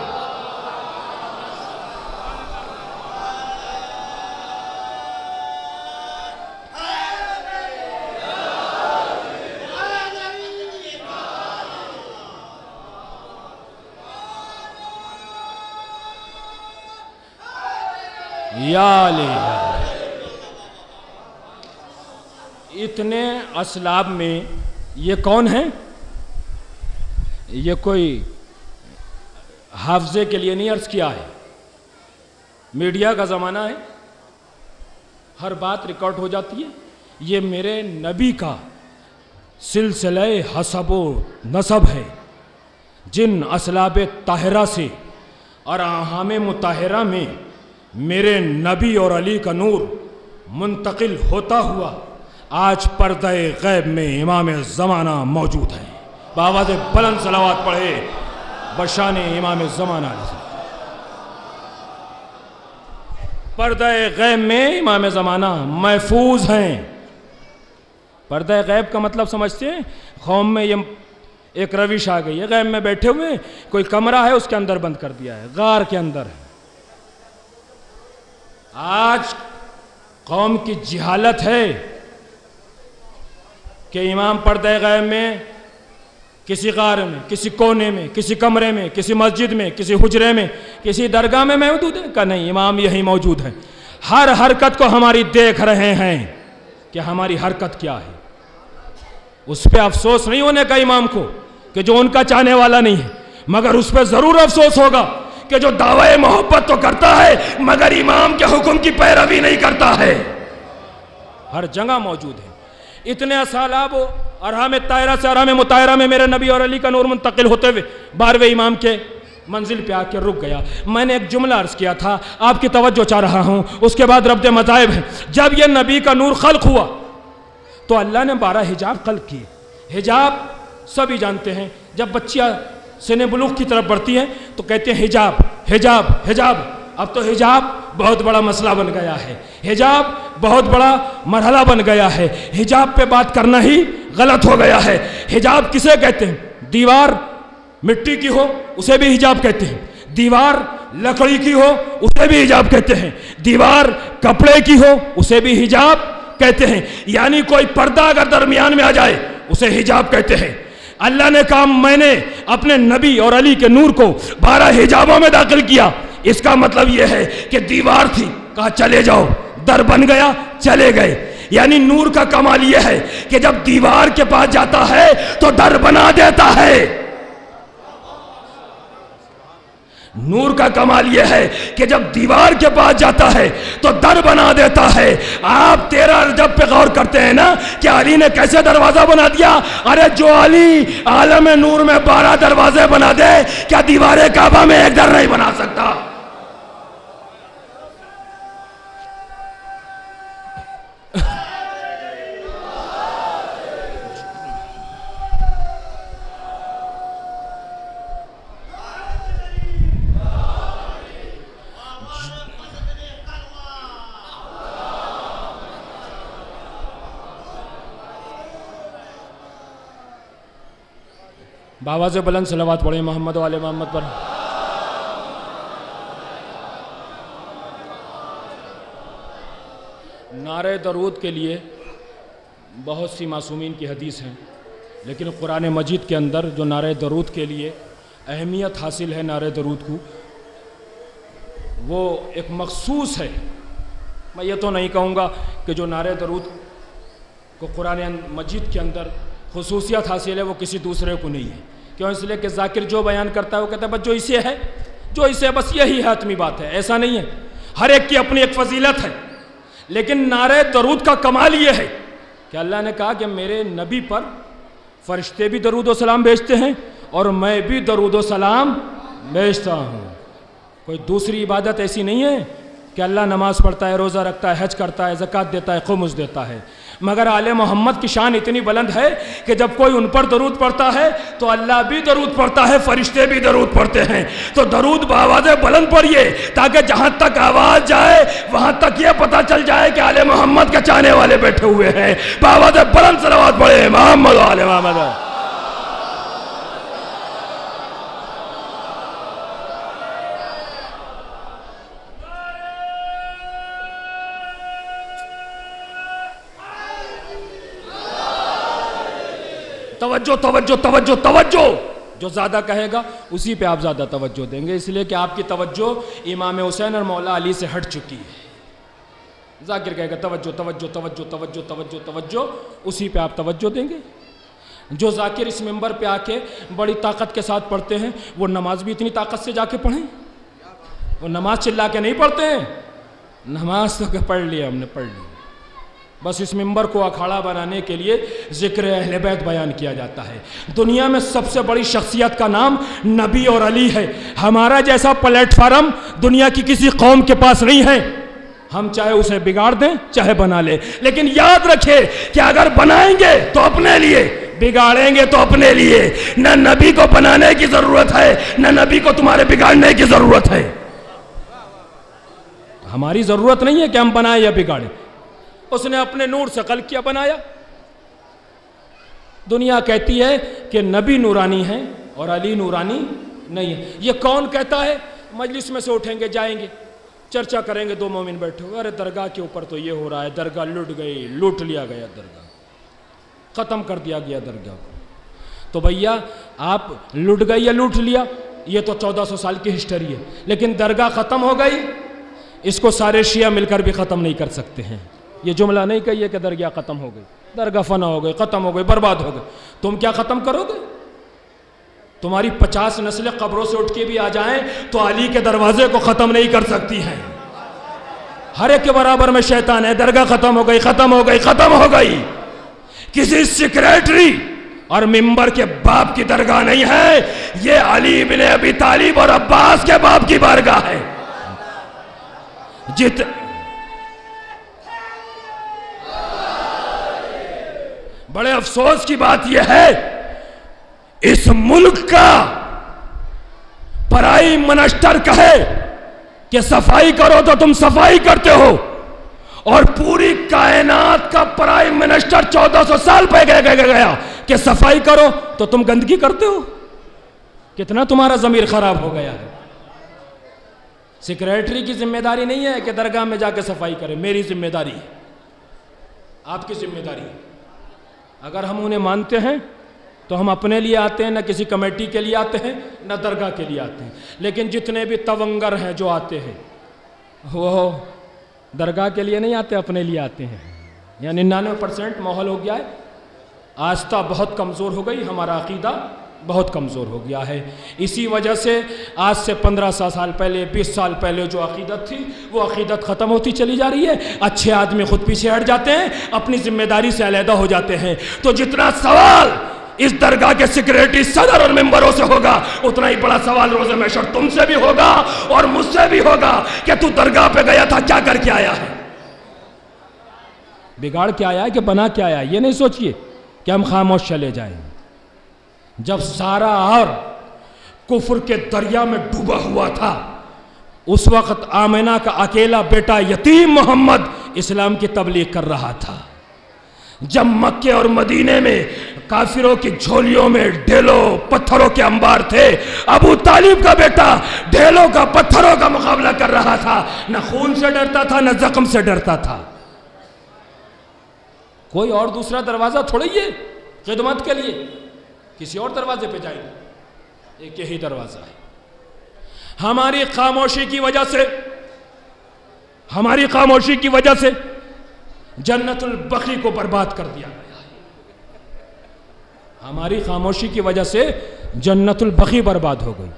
یا علی اتنے اسلاب میں یہ کون ہیں؟ یہ کوئی حافظے کے لیے نہیں عرض کیا ہے، میڈیا کا زمانہ ہے، ہر بات ریکارڈ ہو جاتی ہے۔ یہ میرے نبی کا سلسلہ حسب و نسب ہے، جن اسلاب طاہرہ سے اور احام مطہرہ میں میرے نبی اور علی کا نور منتقل ہوتا ہوا آج پردہ غیب میں امام زمانہ موجود ہے۔ بآواز بلند صلوات پڑھے بشان امام زمانہ علیہ السلام۔ پردہ غیب میں امام زمانہ محفوظ ہیں۔ پردہ غیب کا مطلب سمجھتے ہیں؟ قوم میں یہ ایک روش آ گئی ہے، غیب میں بیٹھے ہوئے کوئی کمرہ ہے اس کے اندر بند کر دیا ہے، غار کے اندر ہے۔ آج قوم کی جہالت ہے کہ امام پردہ غیب میں کسی غار میں، کسی کونے میں، کسی کمرے میں، کسی مسجد میں، کسی حجرے میں، کسی درگاہ میں موجود ہے کہ نہیں، امام یہی موجود ہے۔ ہر حرکت کو ہماری دیکھ رہے ہیں کہ ہماری حرکت کیا ہے۔ اس پہ افسوس نہیں ہونے کا امام کو کہ جو ان کا چاہنے والا نہیں ہے، مگر اس پہ ضرور افسوس ہوگا کہ جو دعوی محبت تو کرتا ہے مگر امام کے حکم کی پیروی نہیں کرتا ہے۔ ہر جگہ موجود ہے۔ اتنے اسالاب و ارحام طاہرہ سے ارحام مطہرہ میں میرے نبی اور علی کا نور منتقل ہوتے ہوئے 12ویں امام کے منزل پہ آ کے رک گیا۔ میں نے ایک جملہ عرض کیا تھا، آپ کی توجہ چاہ رہا ہوں، اس کے بعد ربط مذاہب ہے۔ جب یہ نبی کا نور خلق ہوا تو اللہ نے 12 حجاب خلق کیے۔ حجاب سبھی جانتے ہیں، جب بچیاں سن بلوغ کی طرف بڑھتی ہیں تو کہتے ہیں حجاب حجاب حجاب۔ اب تو حجاب بہت بڑا مسئلہ بن گیا ہے، حجاب بہت بڑا مرحلہ بن گیا ہے، حجاب پہ بات کرنا ہی غلط ہو گیا ہے۔ حجاب کسے کہتے ہیں؟ دیوار مٹی کی ہو اسے بھی حجاب کہتے ہیں، دیوار لکڑی کی ہو اسے بھی حجاب کہتے ہیں، دیوار کپڑے کی ہو اسے بھی حجاب کہتے ہیں۔ یعنی کوئی پردہ اگر درمیان میں آ جائے اسے حجاب کہتے ہیں۔ اللہ نے کہا میں نے اپنے نبی اور علی کے نور کو 12 حجابوں میں داخل کیا۔ اس کا مطلب یہ ہے کہ دیوار تھی، کہا چلے جاؤ، در بن گیا، چلے گئے۔ یعنی نور کا کمال یہ ہے کہ جب دیوار کے پاس جاتا ہے تو در بنا دیتا ہے۔ نور کا کمال یہ ہے کہ جب دیوار کے پاس جاتا ہے تو در بنا دیتا ہے۔ آپ 13 رجب پہ غور کرتے ہیں نا کہ علی نے کیسے دروازہ بنا دیا؟ ارے جو علی عالم نور میں 12 دروازے بنا دے، کیا دیوار کعبہ میں ایک در نہیں بنا سکتا؟ بآواز بلند صلوات پڑھیں محمد و آل محمد پر۔ نعرہ درود کے لیے بہت سی معصومین کی حدیث ہیں، لیکن قرآن مجید کے اندر جو نعرہ درود کے لیے اہمیت حاصل ہے نعرہ درود کو، وہ ایک مخصوص ہے میں یہ تو نہیں کہوں گا کہ جو نعرہ درود کو قرآن مجید کے اندر خصوصیت حاصل ہے وہ کسی دوسرے کو نہیں ہے. کیوں؟ اس لیے کہ ذاکر جو بیان کرتا ہے وہ کہتا ہے بس جو اسے ہے، جو اسے بس یہی حتمی بات ہے. ایسا نہیں ہے، ہر ایک کی اپنی ایک فضیلت ہے. لیکن نعرہ درود کا کمال یہ ہے کہ اللہ نے کہا کہ میرے نبی پر فرشتے بھی درود و سلام بھیجتے ہیں اور میں بھی درود و سلام بھیجتا ہوں. کوئی دوسری عبادت ایسی نہیں ہے کہ اللہ نماز پڑھتا ہے، روزہ رکھتا ہے، حج کرتا ہے، زکوٰۃ دیتا ہے، خمس دیتا ہے. مگر آل محمد کی شان اتنی بلند ہے کہ جب کوئی ان پر درود پڑھتا ہے تو اللہ بھی درود پڑھتا ہے، فرشتے بھی درود پڑھتے ہیں. تو درود بآواز بلند پڑھیے تاکہ جہاں تک آواز جائے وہاں تک یہ پتہ چل جائے کہ آل محمد کے چاہنے والے بیٹھے ہوئے ہیں. بآواز بلند صلوات پڑھے محمد و آل محمد. توجہ توجہ توجہ توجہ. جو زیادہ کہے گا اسی پہ آپ زیادہ توجہ دیں گے، اس لیے کہ آپ کی توجہ امام حسین اور مولا علی سے ہٹ چکی ہے. ذاکر کہے گا توجہ توجہ توجہ توجہ توجہ توجہ، اسی پہ آپ توجہ دیں گے. جو ذاکر اس منبر پہ آ کے بڑی طاقت کے ساتھ پڑھتے ہیں وہ نماز بھی اتنی طاقت سے جا کے پڑھیں. وہ نماز چلا کے نہیں پڑھتے ہیں، نماز تو پڑھ لیا ہم نے، پڑھ لی. بس اس منبر کو اکھاڑا بنانے کے لیے ذکر اہل بیت بیان کیا جاتا ہے. دنیا میں سب سے بڑی شخصیت کا نام نبی اور علی ہے. ہمارا جیسا پلیٹ فارم دنیا کی کسی قوم کے پاس نہیں ہے. ہم چاہے اسے بگاڑ دیں چاہے بنا لیں، لیکن یاد رکھے کہ اگر بنائیں گے تو اپنے لیے، بگاڑیں گے تو اپنے لیے. نہ نبی کو بنانے کی ضرورت ہے نہ نبی کو تمہارے بگاڑنے کی ضرورت ہے. ہماری ضرورت نہیں ہے کہ ہم بنائیں یا بگاڑیں. اس نے اپنے نور سے خلق کیا، بنایا. دنیا کہتی ہے کہ نبی نورانی ہیں اور علی نورانی نہیں ہے. یہ کون کہتا ہے؟ مجلس میں سے اٹھیں گے، جائیں گے، چرچا کریں گے، دو مومن بیٹھے ہوئے، ارے درگاہ کے اوپر تو یہ ہو رہا ہے، درگاہ لٹ گئی، لوٹ لیا گیا، درگاہ ختم کر دیا گیا درگاہ کو. تو بھیا آپ لٹ گئی یا لوٹ لیا، یہ تو 1400 سال کی ہسٹری ہے. لیکن درگاہ ختم ہو گئی، اس کو سارے شیعہ مل کر بھی ختم نہیں کر سکتے ہیں. یہ جملہ نہیں کہیے کہ درگاہ ختم ہو گئی، درگاہ فنا ہو گئی، ختم ہو گئی، برباد ہو گئی. تم کیا ختم کرو گے؟ تمہاری 50 نسلیں قبروں سے اٹھ کے بھی آ جائیں تو علی کے دروازے کو ختم نہیں کر سکتی ہیں. ہر ایک کے برابر میں شیطان ہے. درگاہ ختم ہو گئی، ختم ہو گئی، ختم ہو گئی. کسی سیکریٹری اور ممبر کے باپ کی درگاہ نہیں ہے، یہ علی بن ابی طالب اور عباس کے باپ کی بارگاہ ہے. بڑے افسوس کی بات یہ ہے اس ملک کا پرائم منسٹر کہے کہ صفائی کرو تو تم صفائی کرتے ہو، اور پوری کائنات کا پرائم منسٹر 1400 سال پہلے گیا کہ صفائی کرو تو تم گندگی کرتے ہو. کتنا تمہارا ضمیر خراب ہو گیا ہے. سیکریٹری کی ذمہ داری نہیں ہے کہ درگاہ میں جا کے صفائی کرے، میری ذمہ داری ہے، آپ کی ذمہ داری ہے. اگر ہم انہیں مانتے ہیں تو ہم اپنے لیے آتے ہیں، نہ کسی کمیٹی کے لیے آتے ہیں نہ درگاہ کے لیے آتے ہیں. لیکن جتنے بھی تونگر ہیں جو آتے ہیں وہ درگاہ کے لیے نہیں آتے، اپنے لیے آتے ہیں. یعنی 99% ماحول ہو گیا ہے. آستہ بہت کمزور ہو گئی، ہمارا عقیدہ بہت کمزور ہو گیا ہے. اسی وجہ سے آج سے 1500 سال پہلے، 20 سال پہلے جو عقیدت تھی وہ عقیدت ختم ہوتی چلی جا رہی ہے. اچھے آدمی خود پیچھے ہٹ جاتے ہیں، اپنی ذمہ داری سے علیحدہ ہو جاتے ہیں. تو جتنا سوال اس درگاہ کے سیکریٹری صدر اور ممبروں سے ہوگا، اتنا ہی بڑا سوال روز محشر تم سے بھی ہوگا اور مجھ سے بھی ہوگا کہ تو درگاہ پہ گیا تھا، کیا کر کے آیا ہے؟ بگاڑ کے آیا ہے کہ بنا کے آیا ہے؟ یہ نہیں سوچئے کہ ہم خاموش چلے جائیں. جب سارا اور کفر کے دریا میں ڈوبا ہوا تھا، اس وقت آمنہ کا اکیلا بیٹا یتیم محمد اسلام کی تبلیغ کر رہا تھا. جب مکے اور مدینے میں کافروں کی جھولیوں میں ڈھیلوں پتھروں کے انبار تھے، ابو طالب کا بیٹا ڈھیلوں کا پتھروں کا مقابلہ کر رہا تھا. نہ خون سے ڈرتا تھا نہ زخم سے ڈرتا تھا. کوئی اور دوسرا دروازہ تھوڑی ہے خدمت کے لیے، کسی اور دروازے پہ جائیں گے، ایک یہی دروازہ ہے. ہماری خاموشی کی وجہ سے ہماری خاموشی کی وجہ سے جنت البقیع کو برباد کر دیا گیا ہے. ہماری خاموشی کی وجہ سے جنت البقیع برباد ہو گئی.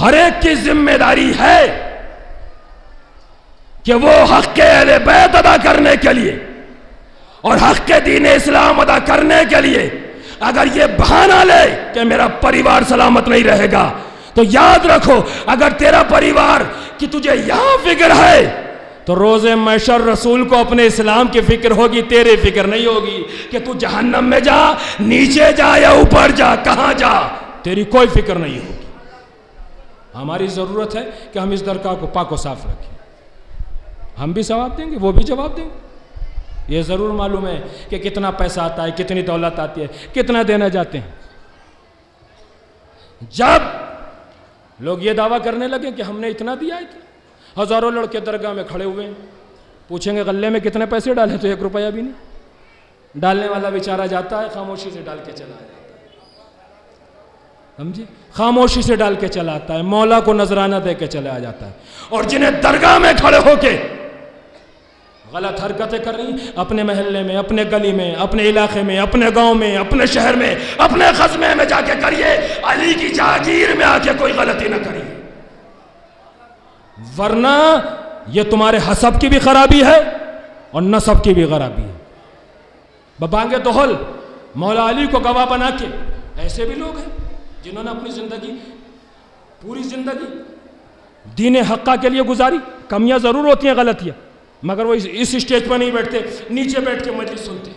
ہر ایک کی ذمہ داری ہے کہ وہ حق کے اہل بیت ادا کرنے کے لیے اور حق کے دین اسلام ادا کرنے کے لیے اگر یہ بہانہ لے کہ میرا پریوار سلامت نہیں رہے گا، تو یاد رکھو اگر تیرا پریوار کی تجھے یہاں فکر ہے تو روز محشر رسول کو اپنے اسلام کی فکر ہوگی، تیرے فکر نہیں ہوگی کہ تو جہنم میں جا، نیچے جا یا اوپر جا، کہاں جا، تیری کوئی فکر نہیں ہوگی. ہماری ضرورت ہے کہ ہم اس درگاہ کو پاک و صاف رکھیں. ہم بھی ثواب دیں گے، وہ بھی جواب دیں گے. یہ ضرور معلوم ہے کہ کتنا پیسہ آتا ہے، کتنی دولت آتی ہے، کتنا دینا جاتے ہیں. جب لوگ یہ دعویٰ کرنے لگے کہ ہم نے اتنا دیا ہے، ہزاروں لڑکے درگاہ میں کھڑے ہوئے ہیں، پوچھیں گے غلے میں کتنے پیسے ڈالے تو 1 روپیہ بھی نہیں. ڈالنے والا بیچارہ جاتا ہے، خاموشی سے ڈال کے چلا جاتا ہے. سمجھے؟ خاموشی سے ڈال کے چلا آتا ہے، مولا کو نذرانہ دے کے چلا جاتا ہے. اور جنہیں درگاہ میں کھڑے ہو کے غلط حرکتیں کر رہی، اپنے محلے میں، اپنے گلی میں، اپنے علاقے میں، اپنے گاؤں میں، اپنے شہر میں، اپنے خزمے میں جا کے کریے، علی کی جاگیر میں آ کے کوئی غلطی نہ کریے، ورنہ یہ تمہارے حسب کی بھی خرابی ہے اور نسب کی بھی خرابی ہے. ببانگ دہل مولا علی کو گواہ بنا کے ایسے بھی لوگ ہیں جنہوں نے اپنی زندگی، پوری زندگی دین حقہ کے لیے گزاری. کمیاں ضرور ہوتی ہیں، غلطیاں، مگر وہ اس اسٹیج پر نہیں بیٹھتے، نیچے بیٹھ کے مجلس سنتے.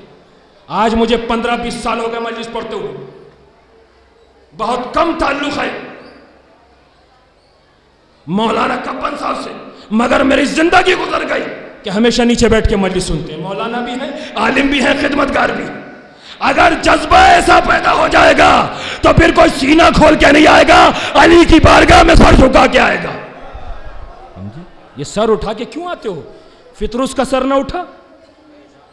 آج مجھے 15-20 سال ہو گئے مجلس پڑھتے ہوئے، بہت کم تعلق ہے مولانا کپن صاحب سے، مگر میری زندگی گزر گئی کہ ہمیشہ نیچے بیٹھ کے مجلس سنتے ہیں. مولانا بھی ہیں، عالم بھی ہیں، خدمتگار بھی ہیں. اگر جذبہ ایسا پیدا ہو جائے گا تو پھر کوئی سینہ کھول کے نہیں آئے گا، علی کی بارگاہ میں سر جھکا کے آئے گا. یہ سر اٹھا کے کیوں آتے ہو؟ فطرس کا سر نہ اٹھا،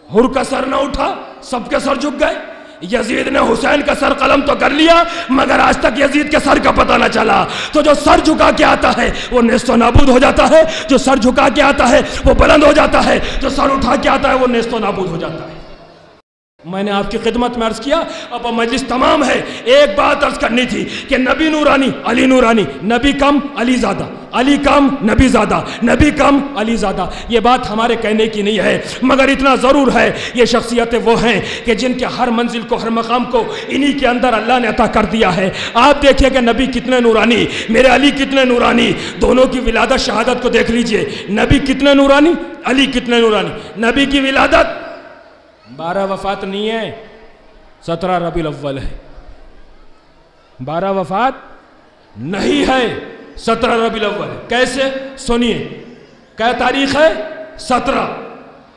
حر کا سر نہ اٹھا، سب کے سر جھک گئے. یزید نے حسین کا سر قلم تو کر لیا، مگر آج تک یزید کے سر کا پتہ نہ چلا. تو جو سر جھکا کے آتا ہے وہ نیست و نابود ہو جاتا ہے، جو سر جھکا کے آتا ہے وہ بلند ہو جاتا ہے، جو سر اٹھا کے آتا ہے وہ نیست و نابود ہو جاتا ہے. میں نے آپ کی خدمت میں عرض کیا، اب مجلس تمام ہے. ایک بات عرض کرنی تھی کہ نبی نورانی، علی نورانی، نبی کم علی زیادہ، علی کم نبی زیادہ، نبی کم علی زیادہ. یہ بات ہمارے کہنے کی نہیں ہے، مگر اتنا ضرور ہے یہ شخصیتیں وہ ہیں کہ جن کے ہر منزل کو، ہر مقام کو انہی کے اندر اللہ نے عطا کر دیا ہے. آپ دیکھیے کہ نبی کتنے نورانی، میرے علی کتنے نورانی. دونوں کی ولادت شہادت کو دیکھ لیجئے، نبی کتنے نورانی، علی کتنے نورانی. نبی کی ولادت 12 وفات نہیں ہے، 17 ربیع الاول ہے. 12 وفات نہیں ہے، 17 ربیع الاول ہے. کیسے؟ سنیے، کیا تاریخ ہے؟ 17.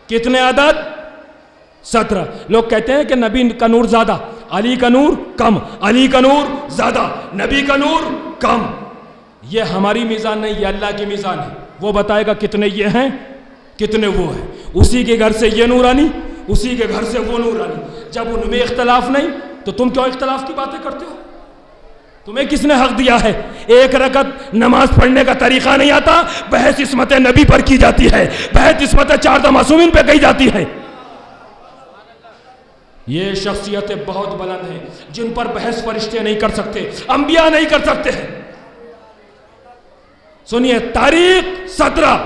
کتنے عدد؟ 17. لوگ کہتے ہیں کہ نبی کا نور زیادہ، علی کا نور کم، علی کا نور زیادہ، نبی کا نور کم. یہ ہماری میزان نہیں، یہ اللہ کی میزان ہے. وہ بتائے گا کتنے یہ ہیں، کتنے وہ ہیں. اسی کے گھر سے یہ نورانی، اسی کے گھر سے وہ نورانی. جب ان میں اختلاف نہیں تو تم کیوں اختلاف کی باتیں کرتے ہو؟ تمہیں کس نے حق دیا ہے؟ ایک رکعت نماز پڑھنے کا طریقہ نہیں آتا، بحث عصمت نبی پر کی جاتی ہے، بحث عصمت 4 معصومین پہ کہی جاتی ہے. یہ شخصیتیں بہت بلند ہیں جن پر بحث فرشتے نہیں کر سکتے، انبیاء نہیں کر سکتے ہیں. سنیے، تاریخ 17،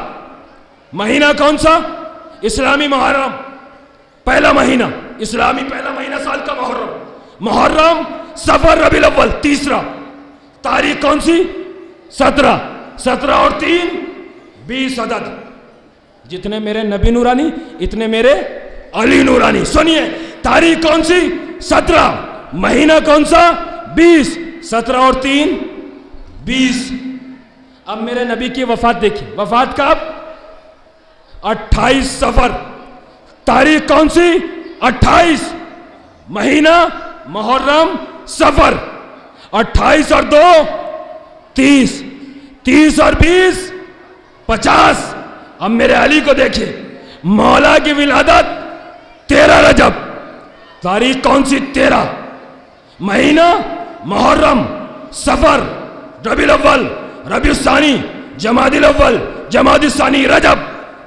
مہینہ کون سا؟ اسلامی محرم، پہلا مہینہ، اسلامی پہلا مہینہ سال کا محرم. محرم، صفر، ربیع الاول، تیسرا. تاریخ کون سی؟ 17. 17 اور 3 20 عدد. جتنے میرے نبی نورانی اتنے میرے علی نورانی. سنیے، تاریخ کون سی؟ 17. مہینہ کون سا؟ 20. 17 اور 3 20. اب میرے نبی کی وفات دیکھیں. وفات کب؟ 28 صفر. تاریخ کون سی؟ 28. مہینہ محرم، صفر. 28 اور 2 30. 30 اور 20 50. اب میرے علی کو دیکھیں، مولا کی ولادت 13 رجب. تاریخ کون سی؟ 13. مہینہ محرم، صفر، ربیع الاول، ربیع الثانی، جمادی الاول، جمادی الثانی، رجب.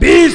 20,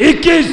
21,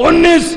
19,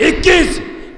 21,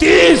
30,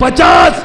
50।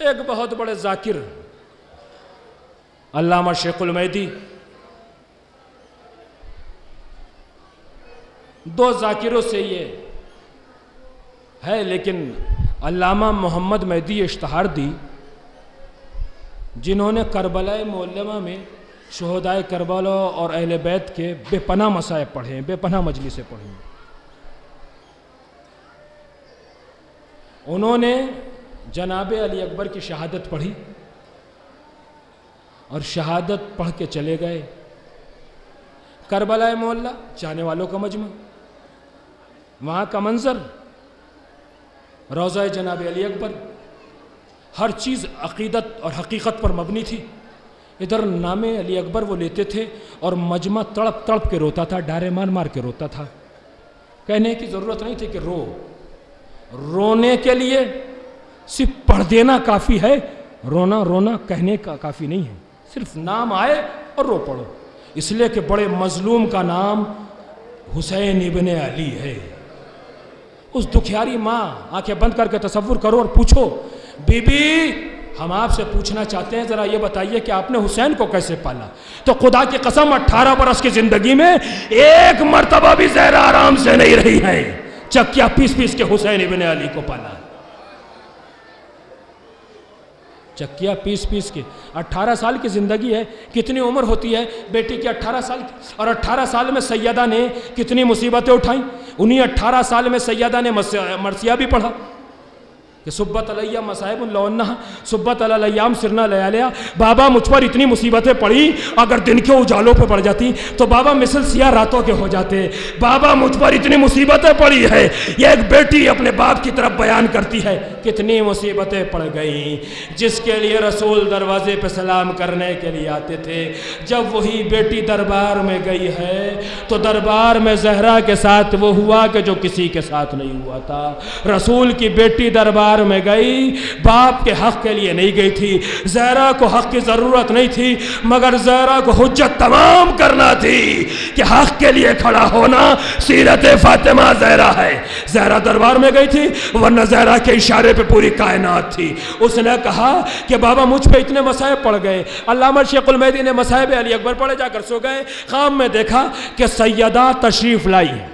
ایک بہت بڑے ذاکر علامہ شیخ المہدی، دو ذاکروں سے یہ ہے، لیکن علامہ محمد مہدی اشتہار دی جنہوں نے کربلا معلمہ میں شہدائے کربلا اور اہل بیت کے بے پناہ مصائب پڑھے ہیں، بے پناہ مجلسیں پڑھی ہیں۔ انہوں نے جناب علی اکبر کی شہادت پڑھی اور شہادت پڑھ کے چلے گئے۔ کربلا معلّہ چاہنے والوں کا مجمع، وہاں کا منظر، روضہ جناب علی اکبر، ہر چیز عقیدت اور حقیقت پر مبنی تھی۔ ادھر نام علی اکبر وہ لیتے تھے اور مجمع تڑپ تڑپ کے روتا تھا، ڈارے مار مار کے روتا تھا۔ کہنے کی ضرورت نہیں تھی کہ رونے کے لیے صرف پڑھ دینا کافی ہے، رونا کہنے کا کافی نہیں ہے، صرف نام آئے اور رو پڑو، اس لیے کہ بڑے مظلوم کا نام حسین ابن علی ہے۔ اس دکھیاری ماں آنکھیں بند کر کے تصور کرو اور پوچھو، بی بی ہم آپ سے پوچھنا چاہتے ہیں ذرا یہ بتائیے کہ آپ نے حسین کو کیسے پالا؟ تو خدا کی قسم 18 برس کی زندگی میں ایک مرتبہ بھی زہرا آرام سے نہیں رہی ہے، چکیا پیس پیس کے حسین ابن علی کو پالا، چکیا پیس پیس کے۔ 18 سال کی زندگی ہے، کتنی عمر ہوتی ہے بیٹی کی 18 سال کی، اور 18 سال میں سیدہ نے کتنی مصیبتیں اٹھائیں۔ انہی 18 سال میں سیدہ نے مرثیہ بھی پڑھا کہ صبت علیہ مصائب لونہ صبت علی الیام سرنا لیالیا، بابا مجھ پر اتنی مصیبتیں پڑی، اگر دن کے اجالوں پہ پڑ جاتی تو بابا مثل سیاہ راتوں کے ہو جاتے، بابا مجھ پر اتنی مصیبتیں پڑی ہے۔ یہ ایک بیٹی اپنے باپ کی طرف بیان کرتی ہے کتنی مصیبتیں پڑ گئیں، جس کے لیے رسول دروازے پہ سلام کرنے کے لیے آتے تھے۔ جب وہی بیٹی دربار میں گئی ہے تو دربار میں زہرا کے ساتھ وہ ہوا کہ جو کسی کے ساتھ نہیں ہوا تھا۔ رسول کی بیٹی دربار میں گئی، باپ کے حق کے لیے نہیں گئی تھی، زہرا کو حق کی ضرورت نہیں تھی، مگر زہرا کو حجت تمام کرنا تھی کہ حق کے لیے کھڑا ہونا سیرت فاطمہ زہرا ہے۔ زہرا دربار میں گئی تھی، ورنہ زہرا کے اشارے پہ پوری کائنات تھی۔ اس نے کہا کہ بابا مجھ پہ اتنے مصائب پڑ گئے۔ علامہ شیخ المہدی نے مصائب علی اکبر پڑھے، جا کر سو گئے۔ خواب میں دیکھا کہ سیدہ تشریف لائی ہیں،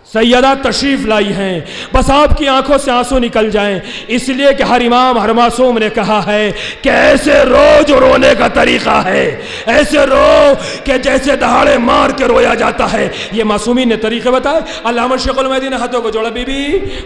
سیدہ تشریف لائی ہیں، بس آپ کی آنکھوں سے آنسو نکل جائیں، اس لیے کہ ہر امام ہر معصوم نے کہا ہے کہ ایسے رو جو رونے کا طریقہ ہے، ایسے رو کہ جیسے دہاڑے مار کے رویا جاتا ہے۔ یہ معصومین نے طریقے بتائے۔ علامہ شیخ المہدی نے ہاتھوں کو جوڑا، بی بی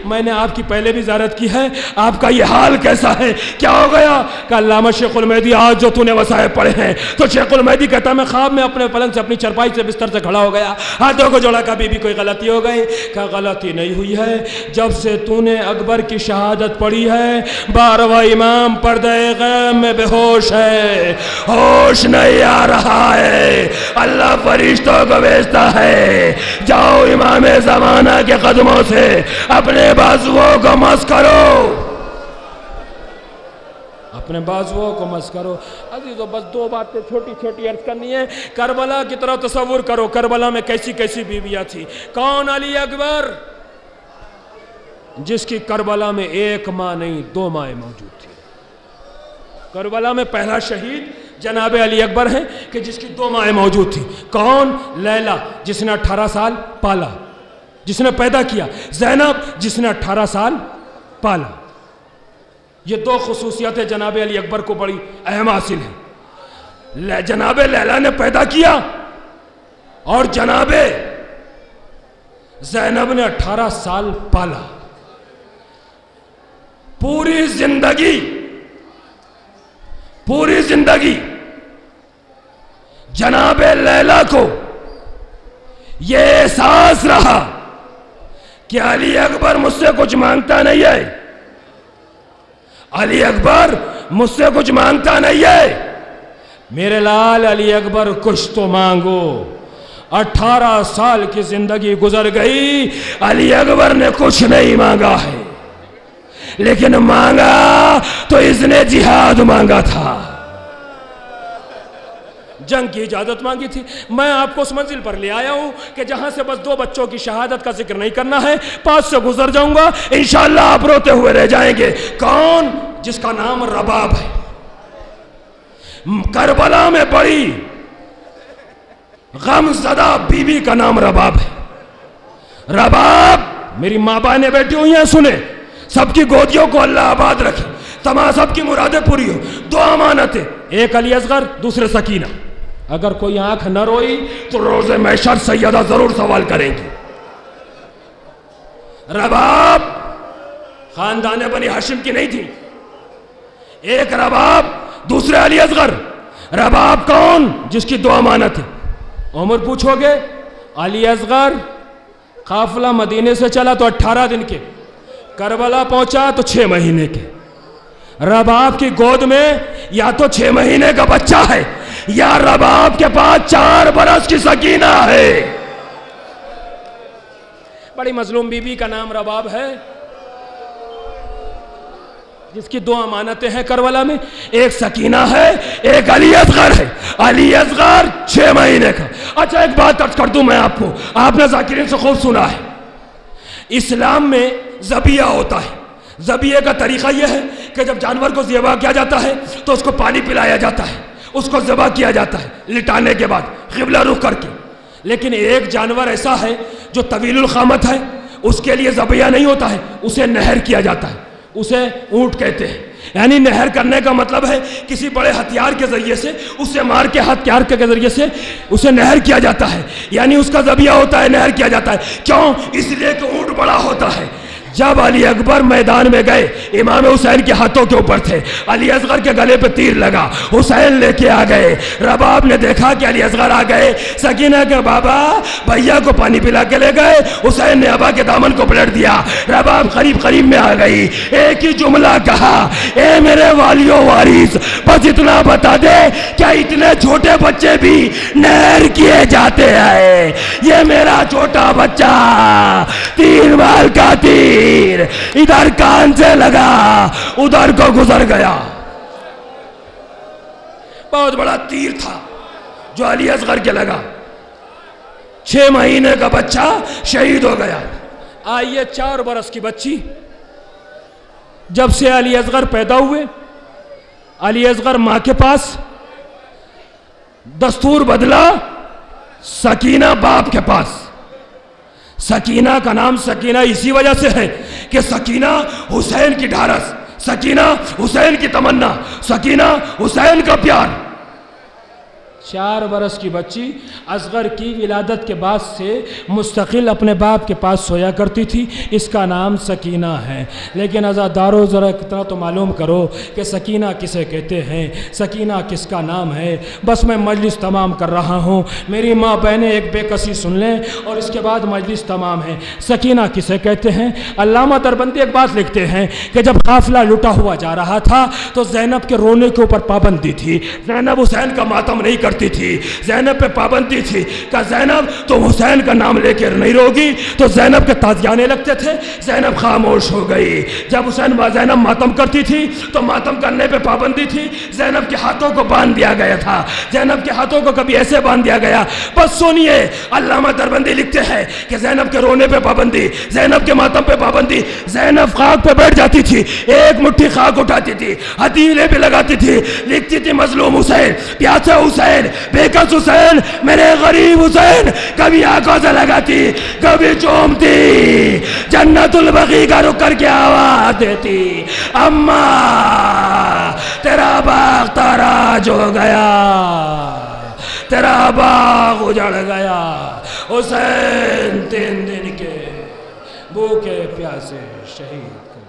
میں نے آپ کی پہلے بھی زیارت کی ہے، آپ کا یہ حال کیسا ہے، کیا ہو گیا؟ کہ علامہ شیخ المہدی آج جو تو نے وصائب پڑھے ہیں۔ تو شیخ المہدی کہتا میں خواب میں اپنے پلنگ سے اپنی چرپائی سے بستر سے کھڑا ہو گیا، ہاتھوں کو جوڑا، کہا بی بی کوئی غلطی ہو گئی؟ کہ غلطی نہیں ہوئی ہے، جب سے تو نے اکبر کی شہادت پڑھی ہے 12واں امام پردہ غیب میں بے ہوش ہے، ہوش نہیں آ رہا ہے، اللہ فرشتوں کو بھیجتا ہے جاؤ امام زمانہ کے قدموں سے اپنے بازوؤں کو مس کرو، اپنے بازوؤں کو مس کرو۔ عزیزو بس دو باتیں چھوٹی چھوٹی عرض کرنی ہے۔ کربلا کی طرح تصور کرو، کربلا میں کیسی کیسی بیویاں تھی۔ کون؟ علی اکبر، جس کی کربلا میں ایک ماں نہیں 2 مائیں موجود تھی۔ کربلا میں پہلا شہید جناب علی اکبر ہیں کہ جس کی 2 مائیں موجود تھی۔ کون؟ لیلا جس نے 18 سال پالا، جس نے پیدا کیا، زینب جس نے 18 سال پالا۔ یہ 2 خصوصیتیں جناب علی اکبر کو بڑی اہم حاصل ہیں۔ جناب لیلا نے پیدا کیا اور جناب زینب نے 18 سال پالا۔ پوری زندگی جناب لیلا کو یہ احساس رہا کہ علی اکبر مجھ سے کچھ مانگتا نہیں ہے، علی اکبر مجھ سے کچھ مانگتا نہیں ہے، میرے لال علی اکبر کچھ تو مانگو۔ 18 سال کی زندگی گزر گئی، علی اکبر نے کچھ نہیں مانگا ہے، لیکن مانگا تو اس نے جہاد مانگا تھا۔ جنگ کی اجازت مانگی تھی. میں آپ کو اس منزل پر لے آیا ہوں کہ جہاں سے بس 2 بچوں کی شہادت کا ذکر نہیں کرنا ہے, پاس سے گزر جاؤں گا, انشاءاللہ آپ روتے ہوئے رہ جائیں گے. کون؟ جس کا نام رباب ہے. کربلا میں بڑی غم زدہ بی بی کا نام رباب ہے. رباب, میری ماں بہنیں بیٹھی ہوئی ہیں, سنیں, سب کی گودیوں کو اللہ آباد رکھے, تمام سب کی مرادیں پوری ہو. 2 امانتیں, ایک علی اصغر, دوسرے سکینہ. اگر کوئی آنکھ نہ روئی تو روز محشر سیدہ ضرور سوال کریں گی. رباب خاندان بنی ہاشم کی نہیں تھی. ایک رباب, دوسرے علی اصغر. رباب کون؟ جس کی 2 امانت ہے. عمر پوچھو گے, علی اصغر قافلہ مدینے سے چلا تو 18 دن کے, کربلا پہنچا تو 6 مہینے کے. رباب کی گود میں یا تو 6 مہینے کا بچہ ہے یا رباب کے پاس 4 برس کی سکینہ ہے. بڑی مظلوم بی بی کا نام رباب ہے, جس کی 2 امانتیں ہیں کربلا میں, ایک سکینہ ہے, ایک علی اصغر ہے. علی اصغر 6 مہینے کا. اچھا ایک بات عرض کر دوں میں آپ کو, آپ نے ذاکرین سے خوب سنا ہے, اسلام میں ذبیحہ ہوتا ہے. ذبیحے کا طریقہ یہ ہے کہ جب جانور کو ذبح کیا جاتا ہے تو اس کو پانی پلایا جاتا ہے, اس کو ذبح کیا جاتا ہے لٹانے کے بعد قبلہ رخ کر کے. لیکن ایک جانور ایسا ہے جو طویل القامت ہے, اس کے لیے ذبیحہ نہیں ہوتا ہے, اسے نہر کیا جاتا ہے. اسے اونٹ کہتے ہیں. یعنی نہر کرنے کا مطلب ہے کسی بڑے ہتھیار کے ذریعے سے اسے مار کے ہتھیار کے ذریعے سے اسے نہر کیا جاتا ہے. یعنی اس کا ذبیحہ ہوتا ہے, نہر کیا جاتا ہے. کیوں؟ اس لیے کہ اونٹ بڑا ہوتا ہے. جب علی اکبر میدان میں گئے, امام حسین کے ہاتھوں کے اوپر تھے, علی اصغر کے گلے پہ تیر لگا, حسین لے کے آ گئے. رباب نے دیکھا کہ علی اصغر آ گئے, سکینہ کے بابا بھیا کو پانی پلا کے لے گئے, حسین نے ابا کے دامن کو پلٹ دیا. رباب قریب قریب میں آ گئی, ایک ہی جملہ کہا, اے میرے والیو وارث, بس اتنا بتا دے کیا اتنے چھوٹے بچے بھی نہر کیے جاتے ہیں؟ یہ میرا چھوٹا بچہ 3 بال کا تیر ادھر کان سے لگا, ادھر کو گزر گیا. بہت بڑا تیر تھا جو علی اصغر کے لگا. 6 مہینے کا بچہ شہید ہو گیا. آئیے 4 برس کی بچی, جب سے علی اصغر پیدا ہوئے, علی اصغر ماں کے پاس, دستور بدلا سکینہ باپ کے پاس. سکینہ کا نام سکینہ اسی وجہ سے ہے کہ سکینہ حسین کی ڈھارس, سکینہ حسین کی تمنا, سکینہ حسین کا پیار. 4 برس کی بچی اصغر کی ولادت کے بعد سے مستقل اپنے باپ کے پاس سویا کرتی تھی. اس کا نام سکینہ ہے. لیکن عزادارو ذرا اتنا تو معلوم کرو کہ سکینہ کسے کہتے ہیں, سکینہ کس کا نام ہے. بس میں مجلس تمام کر رہا ہوں, میری ماں بہنیں ایک بے کسی سن لیں اور اس کے بعد مجلس تمام ہے. سکینہ کسے کہتے ہیں؟ علامہ دربندی ایک بات لکھتے ہیں کہ جب قافلہ لٹا ہوا جا رہا تھا تو زینب کے رونے کے اوپر پابندی تھی. زینب حسین کا ماتم نہیں کرتی تھی, زینب پہ پابندی تھی کہ زینب تم حسین کا نام لے کر نہیں روگی. تو زینب کے تازیانے لگتے تھے, زینب خاموش ہو گئی. جب زینب ماتم کرتی تھی تو ماتم کرنے پہ پابندی تھی. زینب کے ہاتھوں کو باندھ دیا گیا تھا, زینب کے ہاتھوں کو کبھی ایسے باندھ دیا گیا. بس سنیے, علامہ دربندی لکھتے ہیں کہ زینب کے رونے پہ پابندی, زینب کے ماتم پہ پابندی. زینب خاک پہ بیٹھ جاتی تھی, ایک مٹھی خاک اٹھاتی تھی, ہتھیلے پہ لگاتی تھی, لکھتی تھی مظلوم حسین, پیاسے حسین, بےکس حسین, میرے غریب حسین. کبھی آنکھوں سے لگاتی, کبھی چومتی, جنت البقیع کا رک کر کے آواز دیتی, اماں تیرا باغ تاراج ہو گیا, تیرا باغ اجڑ گیا. حسین 3 دن کے بھوکے پیاسے شہید کر